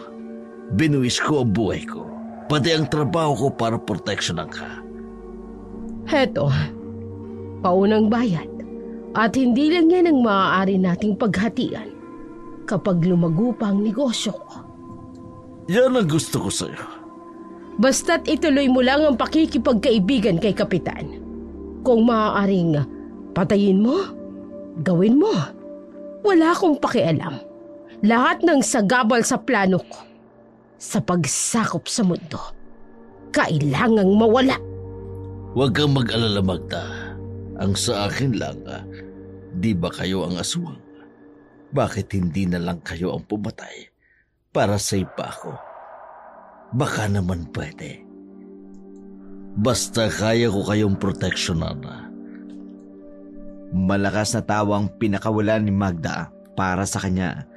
Binuwis ko ang buhay ko, pati ang trabaho ko para proteksyonan ka. Heto, paunang bayad. At hindi lang yan ang maaari nating paghatian kapag lumago pa ang negosyo ko. Yan ang gusto ko sa'yo. Basta't ituloy mo lang ang pakikipagkaibigan kay Kapitan. Kung maaaring patayin mo, gawin mo. Wala akong pakialam. Lahat ng sagabal sa plano ko sa pagsakop sa mundo, kailangang mawala. Huwag kang mag-alala, Magda. Ang sa akin lang, di ba kayo ang aswang? Bakit hindi na lang kayo ang pumatay para save pa ako? Baka naman pwede. Basta kaya ko kayong proteksyonan. Malakas na tawang pinakawalan ni Magda para sa kanya.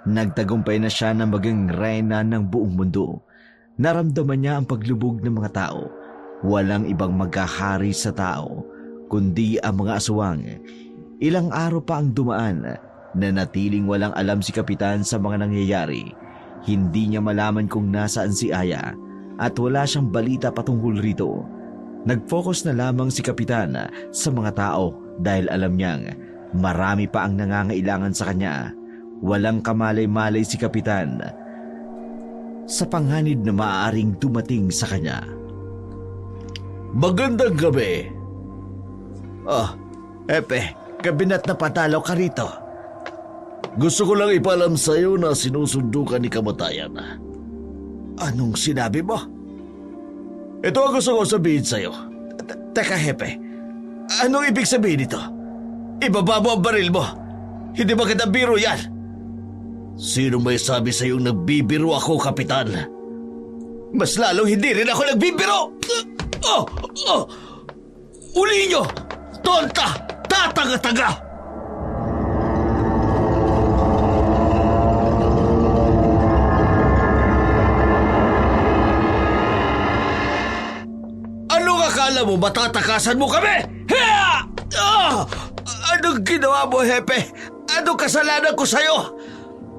Nagtagumpay na siya na maging reyna ng buong mundo. Naramdaman niya ang paglubog ng mga tao. Walang ibang maghahari sa tao, kundi ang mga aswang. Ilang araw pa ang dumaan na natiling walang alam si Kapitan sa mga nangyayari. Hindi niya malaman kung nasaan si Aya at wala siyang balita patungkol rito. Nag-focus na lamang si Kapitan sa mga tao dahil alam niyang marami pa ang nangangailangan sa kanya. Walang kamalay-malay si Kapitan sa panganib na maaaring dumating sa kanya. Magandang gabi. Epe, kabinat na patalo ka rito. Gusto ko lang ipalam sa'yo na sinusundo ka ni kamatayan. Anong sinabi mo? Ito ang gusto ko sabihin sa'yo. Teka, Hepe. Anong ibig sabihin nito? Ibaba mo ang baril mo. Hindi ba kita biro yan? Sino may sabi sa'yong nagbibiro ako, Kapitan? Mas lalong hindi rin ako nagbibiro! Uli nyo! Tonta! Tatanga-taga! Anong akala mo matatakasan mo kami? Hiya! Anong ginawa mo, Hepe? Anong kasalanan ko sa'yo?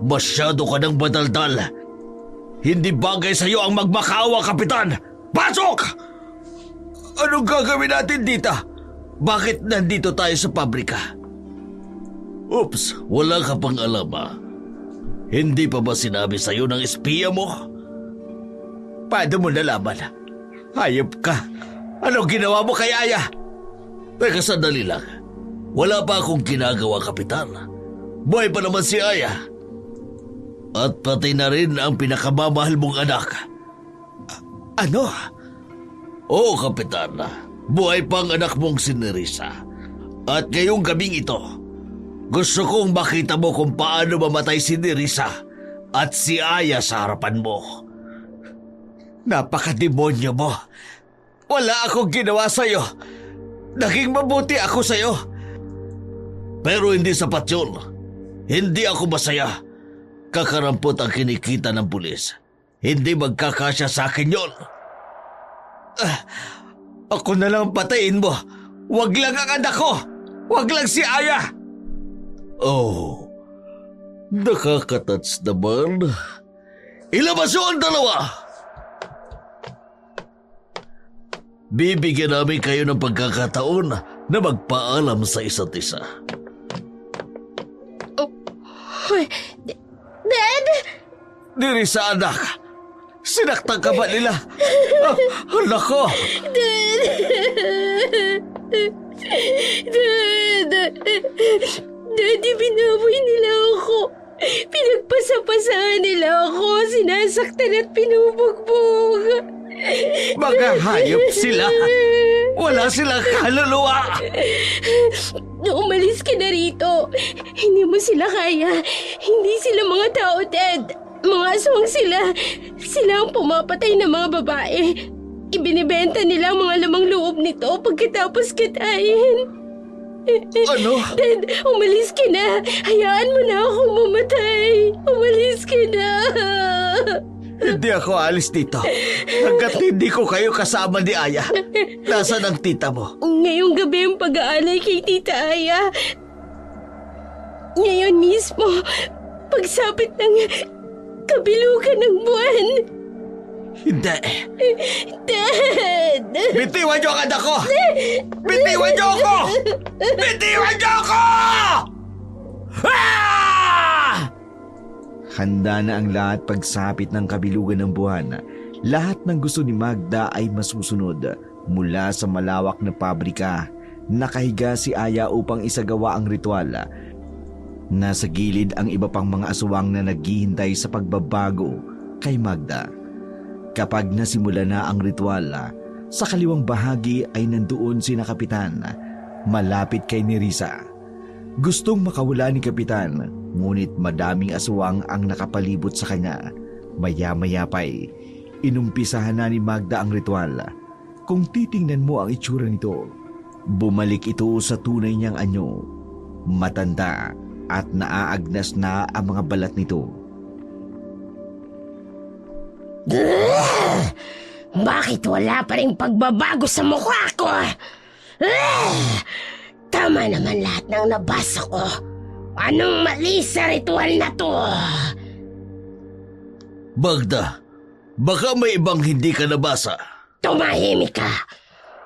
Masyado ka ng badaldal. Hindi bagay sa'yo ang magmakaawa, Kapitan. Pasok! Anong gagawin natin dito? Bakit nandito tayo sa pabrika? Oops, wala ka pang alam. Hindi pa ba sinabi sa'yo ng espiya mo? Paano mo nalaman? Hayop ka. Anong ginawa mo kay Aya? Teka, sandali lang. Wala pa akong ginagawa, Kapitan. Buhay pa naman si Aya. At pati na rin ang pinakamamahal mong anak. Ano? Oo, Kapitan. Buhay pa ang anak mong si Nerissa. At ngayong gabing ito, gusto kong makita mo kung paano mamatay si Nerissa at si Aya sa harapan mo. Napakademonyo mo. Wala akong ginawa sa'yo. Naging mabuti ako sa'yo. Pero hindi sapat yun. Hindi ako masaya. Kakarampot ang kinikita ng pulis. Hindi magkakasya sa akin yun. Ako na lang patayin mo. Huwag lang ang anak ko. Huwag lang si Aya. Oh, nakakatats naman. Ilabas yun ang dalawa! Bibigyan namin kayo ng pagkakataon na magpaalam sa isa't isa. Dad! Nerissa, anak. Sinaktan ka ba nila? Anak ko. Daddy, binaboy nila ako. Pinagpasapasahan nila ako. Sinasaktan at pinubugbog. Mga hayop sila. Wala silang kaluluwa. Umalis ka na rito. Hindi mo sila kaya. Hindi sila mga tao, Ted. Mga aswang sila. Sila ang pumapatay ng mga babae. Ibinibenta nila ang mga lamang loob nito pagkatapos katayin. Ano? Ted, umalis ka na. Hayaan mo na akong mamatay. Umalis ka na. Hindi ako alis dito. Hanggat hindi ko kayo kasama ni Aya. Nasaan ang tita mo? Ngayong gabi ang pag-aalay kay Tita Aya. Ngayon mismo, pagsapit ng kabilugan ng buwan. Hindi. Dad! Bitiwan niyo ang anak ko! Bitiwan niyo ako! Bitiwan niyo ako! Ah! Handa na ang lahat pagsapit ng kabilugan ng buwan. Lahat ng gusto ni Magda ay masusunod. Mula sa malawak na pabrika, nakahiga si Aya upang isagawa ang ritual. Nasa gilid ang iba pang mga aswang na naghihintay sa pagbabago kay Magda. Kapag nasimula na ang ritual, sa kaliwang bahagi ay nandoon si Kapitan, malapit kay Nerissa. Gustong makawala ni Kapitan, ngunit madaming aswang ang nakapalibot sa kanya. Maya-maya pa'y inumpisahan na ni Magda ang ritual. Kung titingnan mo ang itsura nito, bumalik ito sa tunay niyang anyo. Matanda at naaagnas na ang mga balat nito. Bakit wala pa rin pagbabago sa mukha ko? Tama naman lahat ng nabasa ko. Anong mali sa ritual na to? Magda, baka may ibang hindi ka nabasa. Tumahimik ka.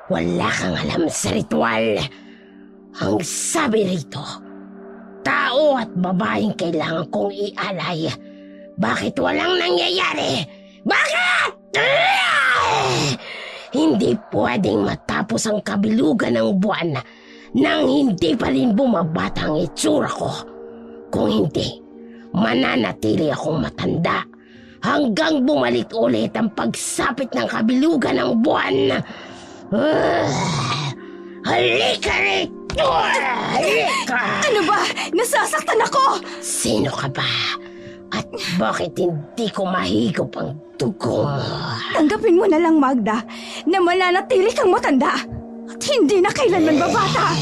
Wala kang alam sa ritual. Ang sabi rito, tao at babaeng kailangan kong ialay. Bakit walang nangyayari? Bakit? Hindi pwedeng matapos ang kabilugan ng buwan nang hindi pa rin bumabata ang itsura ko. Kung hindi, mananatili akong matanda hanggang bumalik ulit ang pagsapit ng kabilugan ng buwan. Halika rito! Halika! Ano ba? Nasasaktan ako! Sino ka ba? At bakit hindi ko mahigop ang dugo mo? Tanggapin mo na lang, Magda, na mananatili kang matanda at hindi na kailanman babata.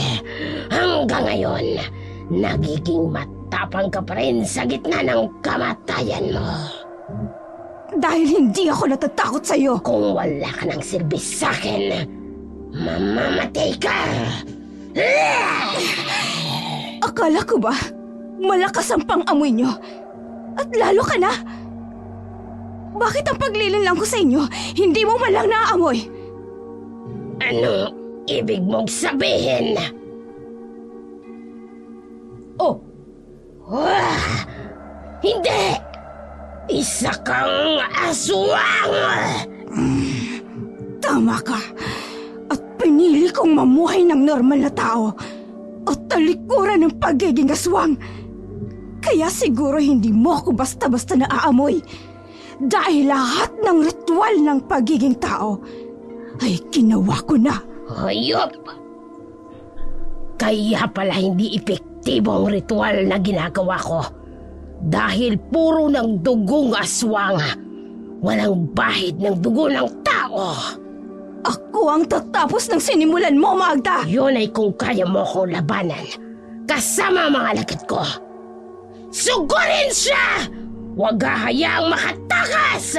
Hanggang ngayon, nagiging matapang ka pa rin sa gitna ng kamatayan mo. Dahil hindi ako natatakot sa'yo. Kung wala ka ng silbi sa'kin, mamamatay ka! Akala ko ba malakas ang pang-amoy nyo? At lalo ka na? Bakit ang paglilin lang ko sa inyo, hindi mo man lang naaamoy? Anong ibig mong sabihin? Oh! Hindi! Isa kang aswang! Tama ka. At pinili kong mamuhay ng normal na tao at talikuran ng pagiging aswang. Kaya siguro hindi mo ako basta-basta naaamoy. Dahil lahat ng ritual ng pagiging tao ay ginawa ko na. Hayop! Kaya pala hindi epektibo ang ritual na ginagawa ko. Dahil puro ng dugong aswang. Walang bahid ng dugo ng tao. Ako ang tatapos ng sinimulan mo, Magda! Yun ay kung kaya mo akong labanan. Kasama ang mga alagad ko. Sugurin siya! Huwag hahayaang makatakas!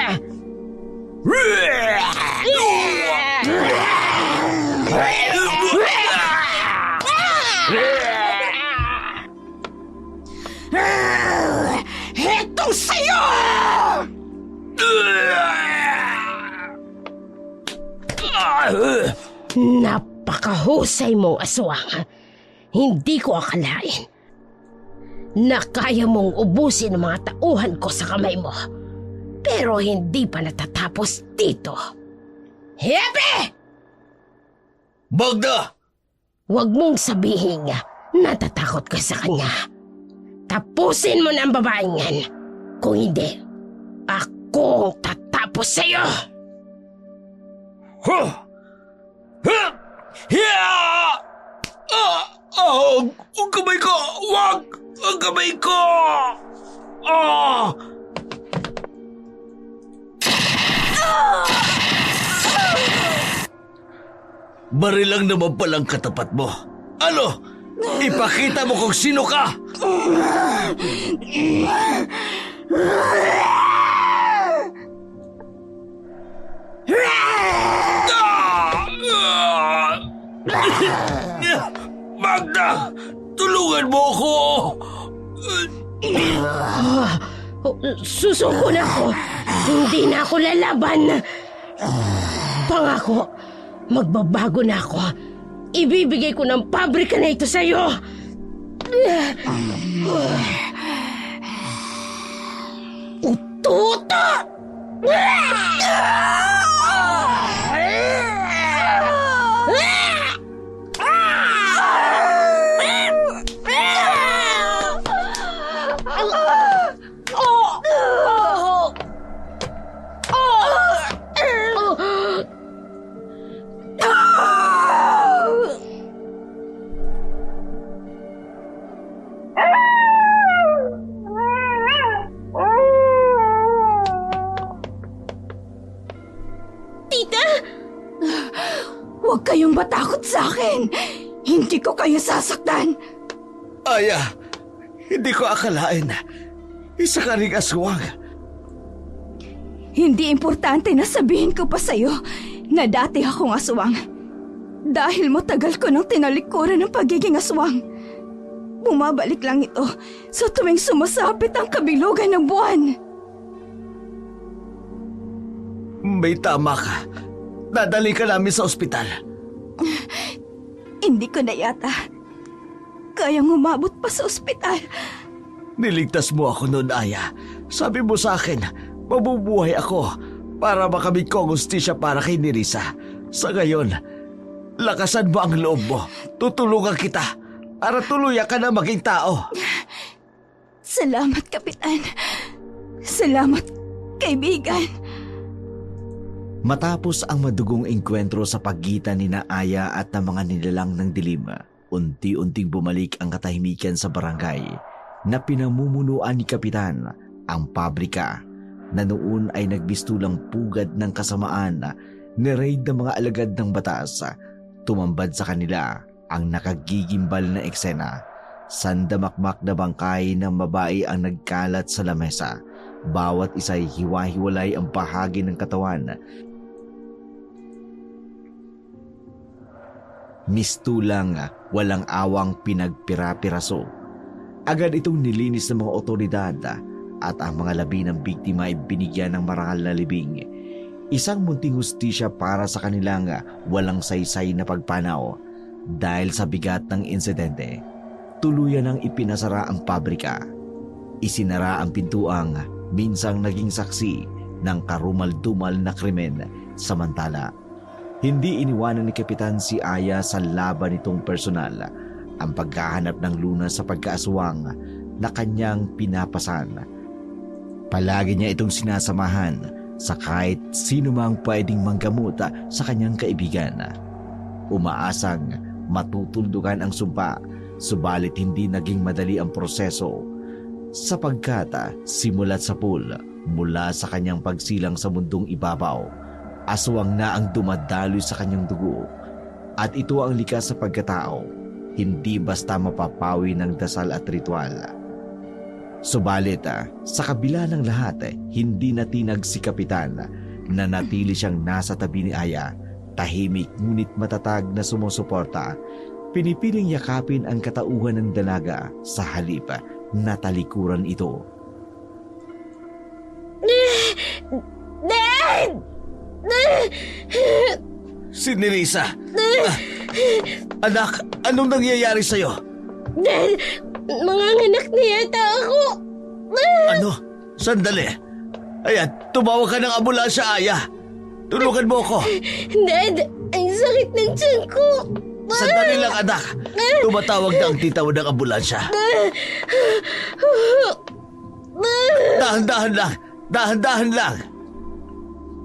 Hetong sa'yo! Napakahusay mo, aswang. Hindi ko akalain na kaya mong ubusin ang mga tauhan ko sa kamay mo. Pero hindi pa natatapos dito. Hepe! Magda! Huwag mong sabihin natatakot ka sa kanya. Tapusin mo na ang babaeng yan. Kung hindi, ako ang tatapos sa'yo. Huh! Huh! Yeah! Ang kamay ko! Wag! Ang kamay ko! Baril lang naman palang katapat mo. Ano? Ipakita mo kung sino ka! Magda! Tulungan mo ako! Susuko na ako. Hindi na ako lalaban. Pangako, magbabago na ako. Ibibigay ko ng pabrika na ito sa'yo. Ututo! Huwag kayong matakot sa akin. Hindi ko kayo sasaktan. Aya, hindi ko akalain. Isa ka ring aswang. Hindi importante na sabihin ko pa sa'yo na dati akong aswang. Dahil matagal ko nang tinalikuran ng pagiging aswang. Bumabalik lang ito sa tuwing sumasapit ang kabilugan ng buwan. May tama ka. Dadali ka namin sa ospital. Hindi ko na yata kayang umabot pa sa ospital. Niligtas mo ako noon, Aya. Sabi mo sa akin, mabubuhay ako para makamit ko ang hustisya para kay Nerissa. Sa ngayon, lakasan mo ang loob mo. Tutulungan kita para tuluyan ka na maging tao. Salamat, Kapitan. Salamat, kaibigan. Matapos ang madugong engkwentro sa pagitan ni Aya at ng mga nilalang ng dilim, unti-unting bumalik ang katahimikan sa barangay na pinamumunuan ni Kapitan, ang pabrika na noon ay nagbistulang pugad ng kasamaan ni raid ng mga alagad ng batas. Tumambad sa kanila ang nakagigimbal na eksena. Sandamakmak na bangkay ng babae ang nagkalat sa lamesa. Bawat isa'y hiwa-hiwalay ang bahagi ng katawan. Mistulang, walang awang pinagpira-piraso. Agad itong nilinis ng mga otoridad at ang mga labi ng biktima ay binigyan ng marangal na libing. Isang munting hustisya para sa kanilang walang saysay na pagpanaw. Dahil sa bigat ng insidente, tuluyan ang ipinasara ang pabrika. Isinara ang pintuang minsang naging saksi ng karumal-dumal na krimen. Samantala, hindi iniwanan ni Kapitan si Aya sa laban nitong personal, ang paghahanap ng lunas sa pagkaaswang na kanyang pinapasan. Palagi niya itong sinasamahan sa kahit sino mang pwedeng manggamot sa kanyang kaibigan. Umaasang matutuldukan ang sumpa, subalit hindi naging madali ang proseso sapagkat simulat sa pool mula sa kanyang pagsilang sa mundong ibabaw, aswang na ang dumadaloy sa kanyang dugo at ito ang likas sa pagkatao, hindi basta mapapawi ng dasal at ritual. Subalit sa kabila ng lahat, hindi natinag si Kapitan na natili siyang nasa tabi ni Aya, tahimik ngunit matatag na sumusuporta. Pinipiling yakapin ang katauhan ng dalaga sa halip na talikuran ito. Dad! Si Nerissa! Anak, anong nangyayari sa'yo? Dad, manganganak na yata ako. Ano? Sandali. Ayan, tumawag ka ng ambulansya, Aya. Tulungan mo ko. Dad, ang sakit ng tiyan ko. Sandali lang, anak. Tumatawag na ang tita mo ng ambulansya. Dahan-dahan lang. Dahan-dahan lang.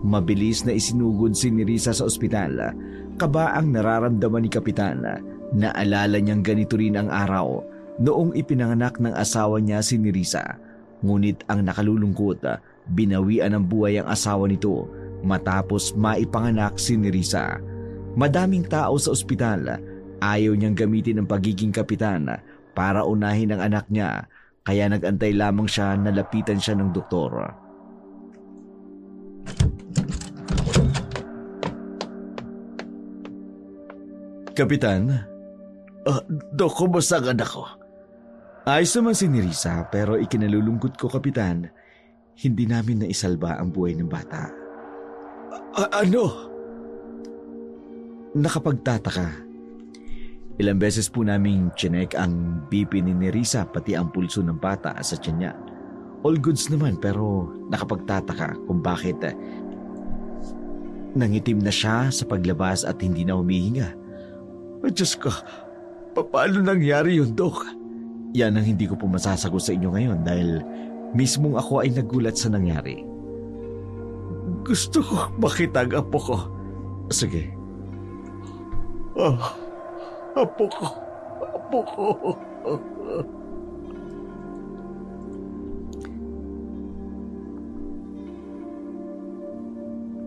Mabilis na isinugod si Nerissa sa ospital. Kaba ang nararamdaman ni Kapitan. Naalala niyang ganito rin ang araw noong ipinanganak ng asawa niya si Nerissa. Ngunit ang nakalulungkot, binawian ng buhay ang asawa nito matapos maipanganak si Nerissa. Madaming tao sa ospital, ayaw niyang gamitin ang pagiging kapitan para unahin ang anak niya, kaya nag-antay lamang siya na lapitan siya ng doktor. Kapitan, Dok, kumusta ang anak ko? Ayos naman si Nerissa pero ikinalulungkot ko, Kapitan, hindi namin naisalba ang buhay ng bata. Ano? Nakapagtataka. Ilang beses po naming chinek ang BP ni Nerissa pati ang pulso ng bata sa tiyan niya. All goods naman pero nakapagtataka kung bakit nangitim na siya sa paglabas at hindi na humihinga. Diyos ko, paano nangyari yun, Dok? Yan ang hindi ko po masasagot sa inyo ngayon dahil mismong ako ay nagulat sa nangyari. Gusto ko makita ang apo ko. Sige. Apo ko. Apo ko.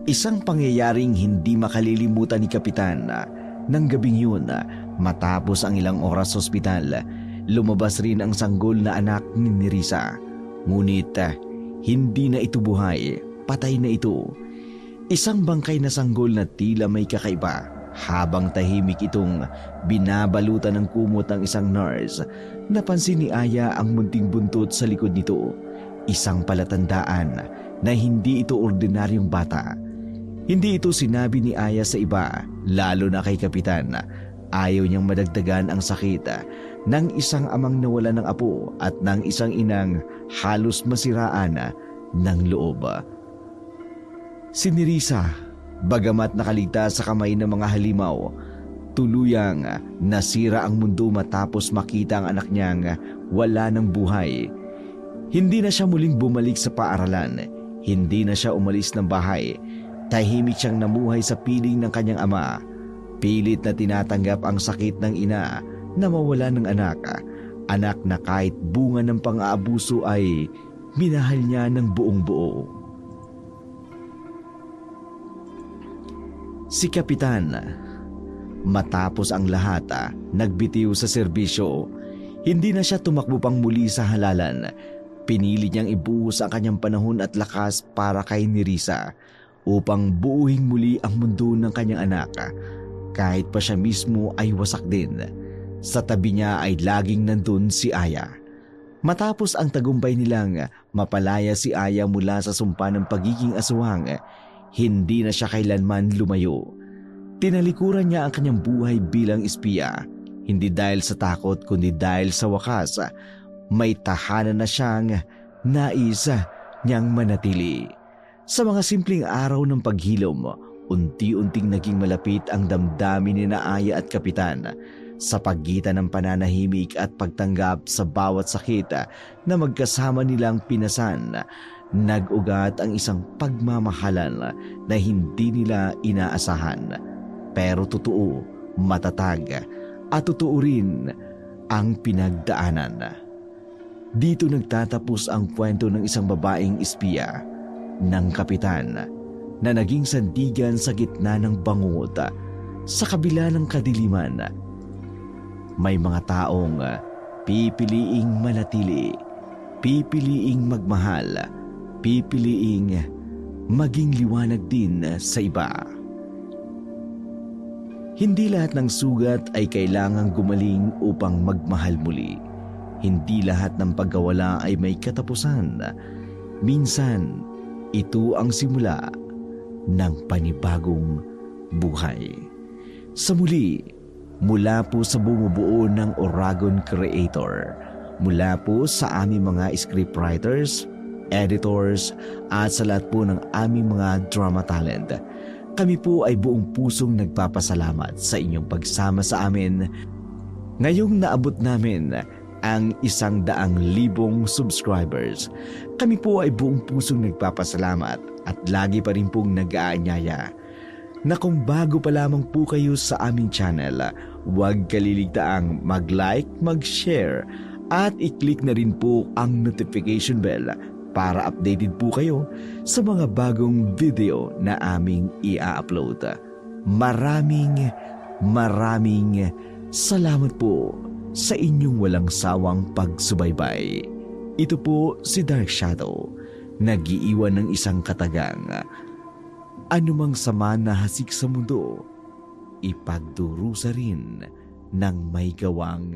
Isang pangyayaring hindi makalilimutan ni Kapitan nang gabing yun matapos ang ilang oras sa ospital. Lumabas rin ang sanggol na anak ni Nerissa. Ngunit hindi na ito buhay, patay na ito. Isang bangkay na sanggol na tila may kakaiba. Habang tahimik itong binabalutan ng kumot ang isang nurse, napansin ni Aya ang munting buntot sa likod nito. Isang palatandaan na hindi ito ordinaryong bata. Hindi ito sinabi ni Aya sa iba, lalo na kay Kapitan. Ayaw niyang madagdagan ang sakit ng isang amang nawala ng apo at ng isang inang halos masiraan ng loob. Si Nerissa, bagamat nakaligtas sa kamay ng mga halimaw, tuluyang nasira ang mundo matapos makita ang anak niyang wala ng buhay. Hindi na siya muling bumalik sa paaralan. Hindi na siya umalis ng bahay. Tahimik siyang namuhay sa piling ng kanyang ama. Pilit na tinatanggap ang sakit ng ina na mawala ng anak. Anak na kahit bunga ng pang-aabuso ay minahal niya ng buong buo. Si Kapitan, matapos ang lahat, nagbitiw sa serbisyo. Hindi na siya tumakbo pang muli sa halalan. Pinili niyang ibuhos ang kanyang panahon at lakas para kay Nerissa upang buuhin muli ang mundo ng kanyang anak. Kahit pa siya mismo ay wasak din. Sa tabi niya ay laging nandun si Aya. Matapos ang tagumpay nilang mapalaya si Aya mula sa sumpa ng pagiging aswang, hindi na siya kailanman lumayo. Tinalikuran niya ang kanyang buhay bilang espiya, hindi dahil sa takot kundi dahil sa wakas may tahanan na siyang nais niyang manatili. Sa mga simpleng araw ng paghilom, unti-unting naging malapit ang damdamin ni Aya at Kapitan. Sa pagitan ng pananahimik at pagtanggap sa bawat sakit na magkasama nilang pinasan, nag-ugat ang isang pagmamahalan na hindi nila inaasahan. Pero totoo, matatag at totoo rin ang pinagdaanan. Dito nagtatapos ang kwento ng isang babaeng espiya ng Kapitan na naging sandigan sa gitna ng bangungot. Sa kabila ng kadiliman, may mga taong pipiliing manatili, pipiliing magmahal, pipiliing maging liwanag din sa iba. Hindi lahat ng sugat ay kailangang gumaling upang magmahal muli. Hindi lahat ng pagkawala ay may katapusan. Minsan, ito ang simula ng panibagong buhay. Sa muli, mula po sa bumubuo ng Oragon Creator, mula po sa aming mga scriptwriters, editors, at sa lahat po ng aming mga drama talent, kami po ay buong pusong nagpapasalamat sa inyong pagsama sa amin. Ngayong naabot namin ang 100,000 subscribers. Kami po ay buong pusong nagpapasalamat at lagi pa rin pong nag-aanyaya na kung bago pa lamang po kayo sa aming channel, huwag kaliligtaang mag-like, mag-share at i-click na rin po ang notification bell para updated po kayo sa mga bagong video na aming i-upload. Maraming salamat po sa inyong walang sawang pagsubaybay. Ito po si Dark Shadow, nag-iiwan ng isang katagang. Anumang sama na hasik sa mundo, ipagdurusa rin ng may gawang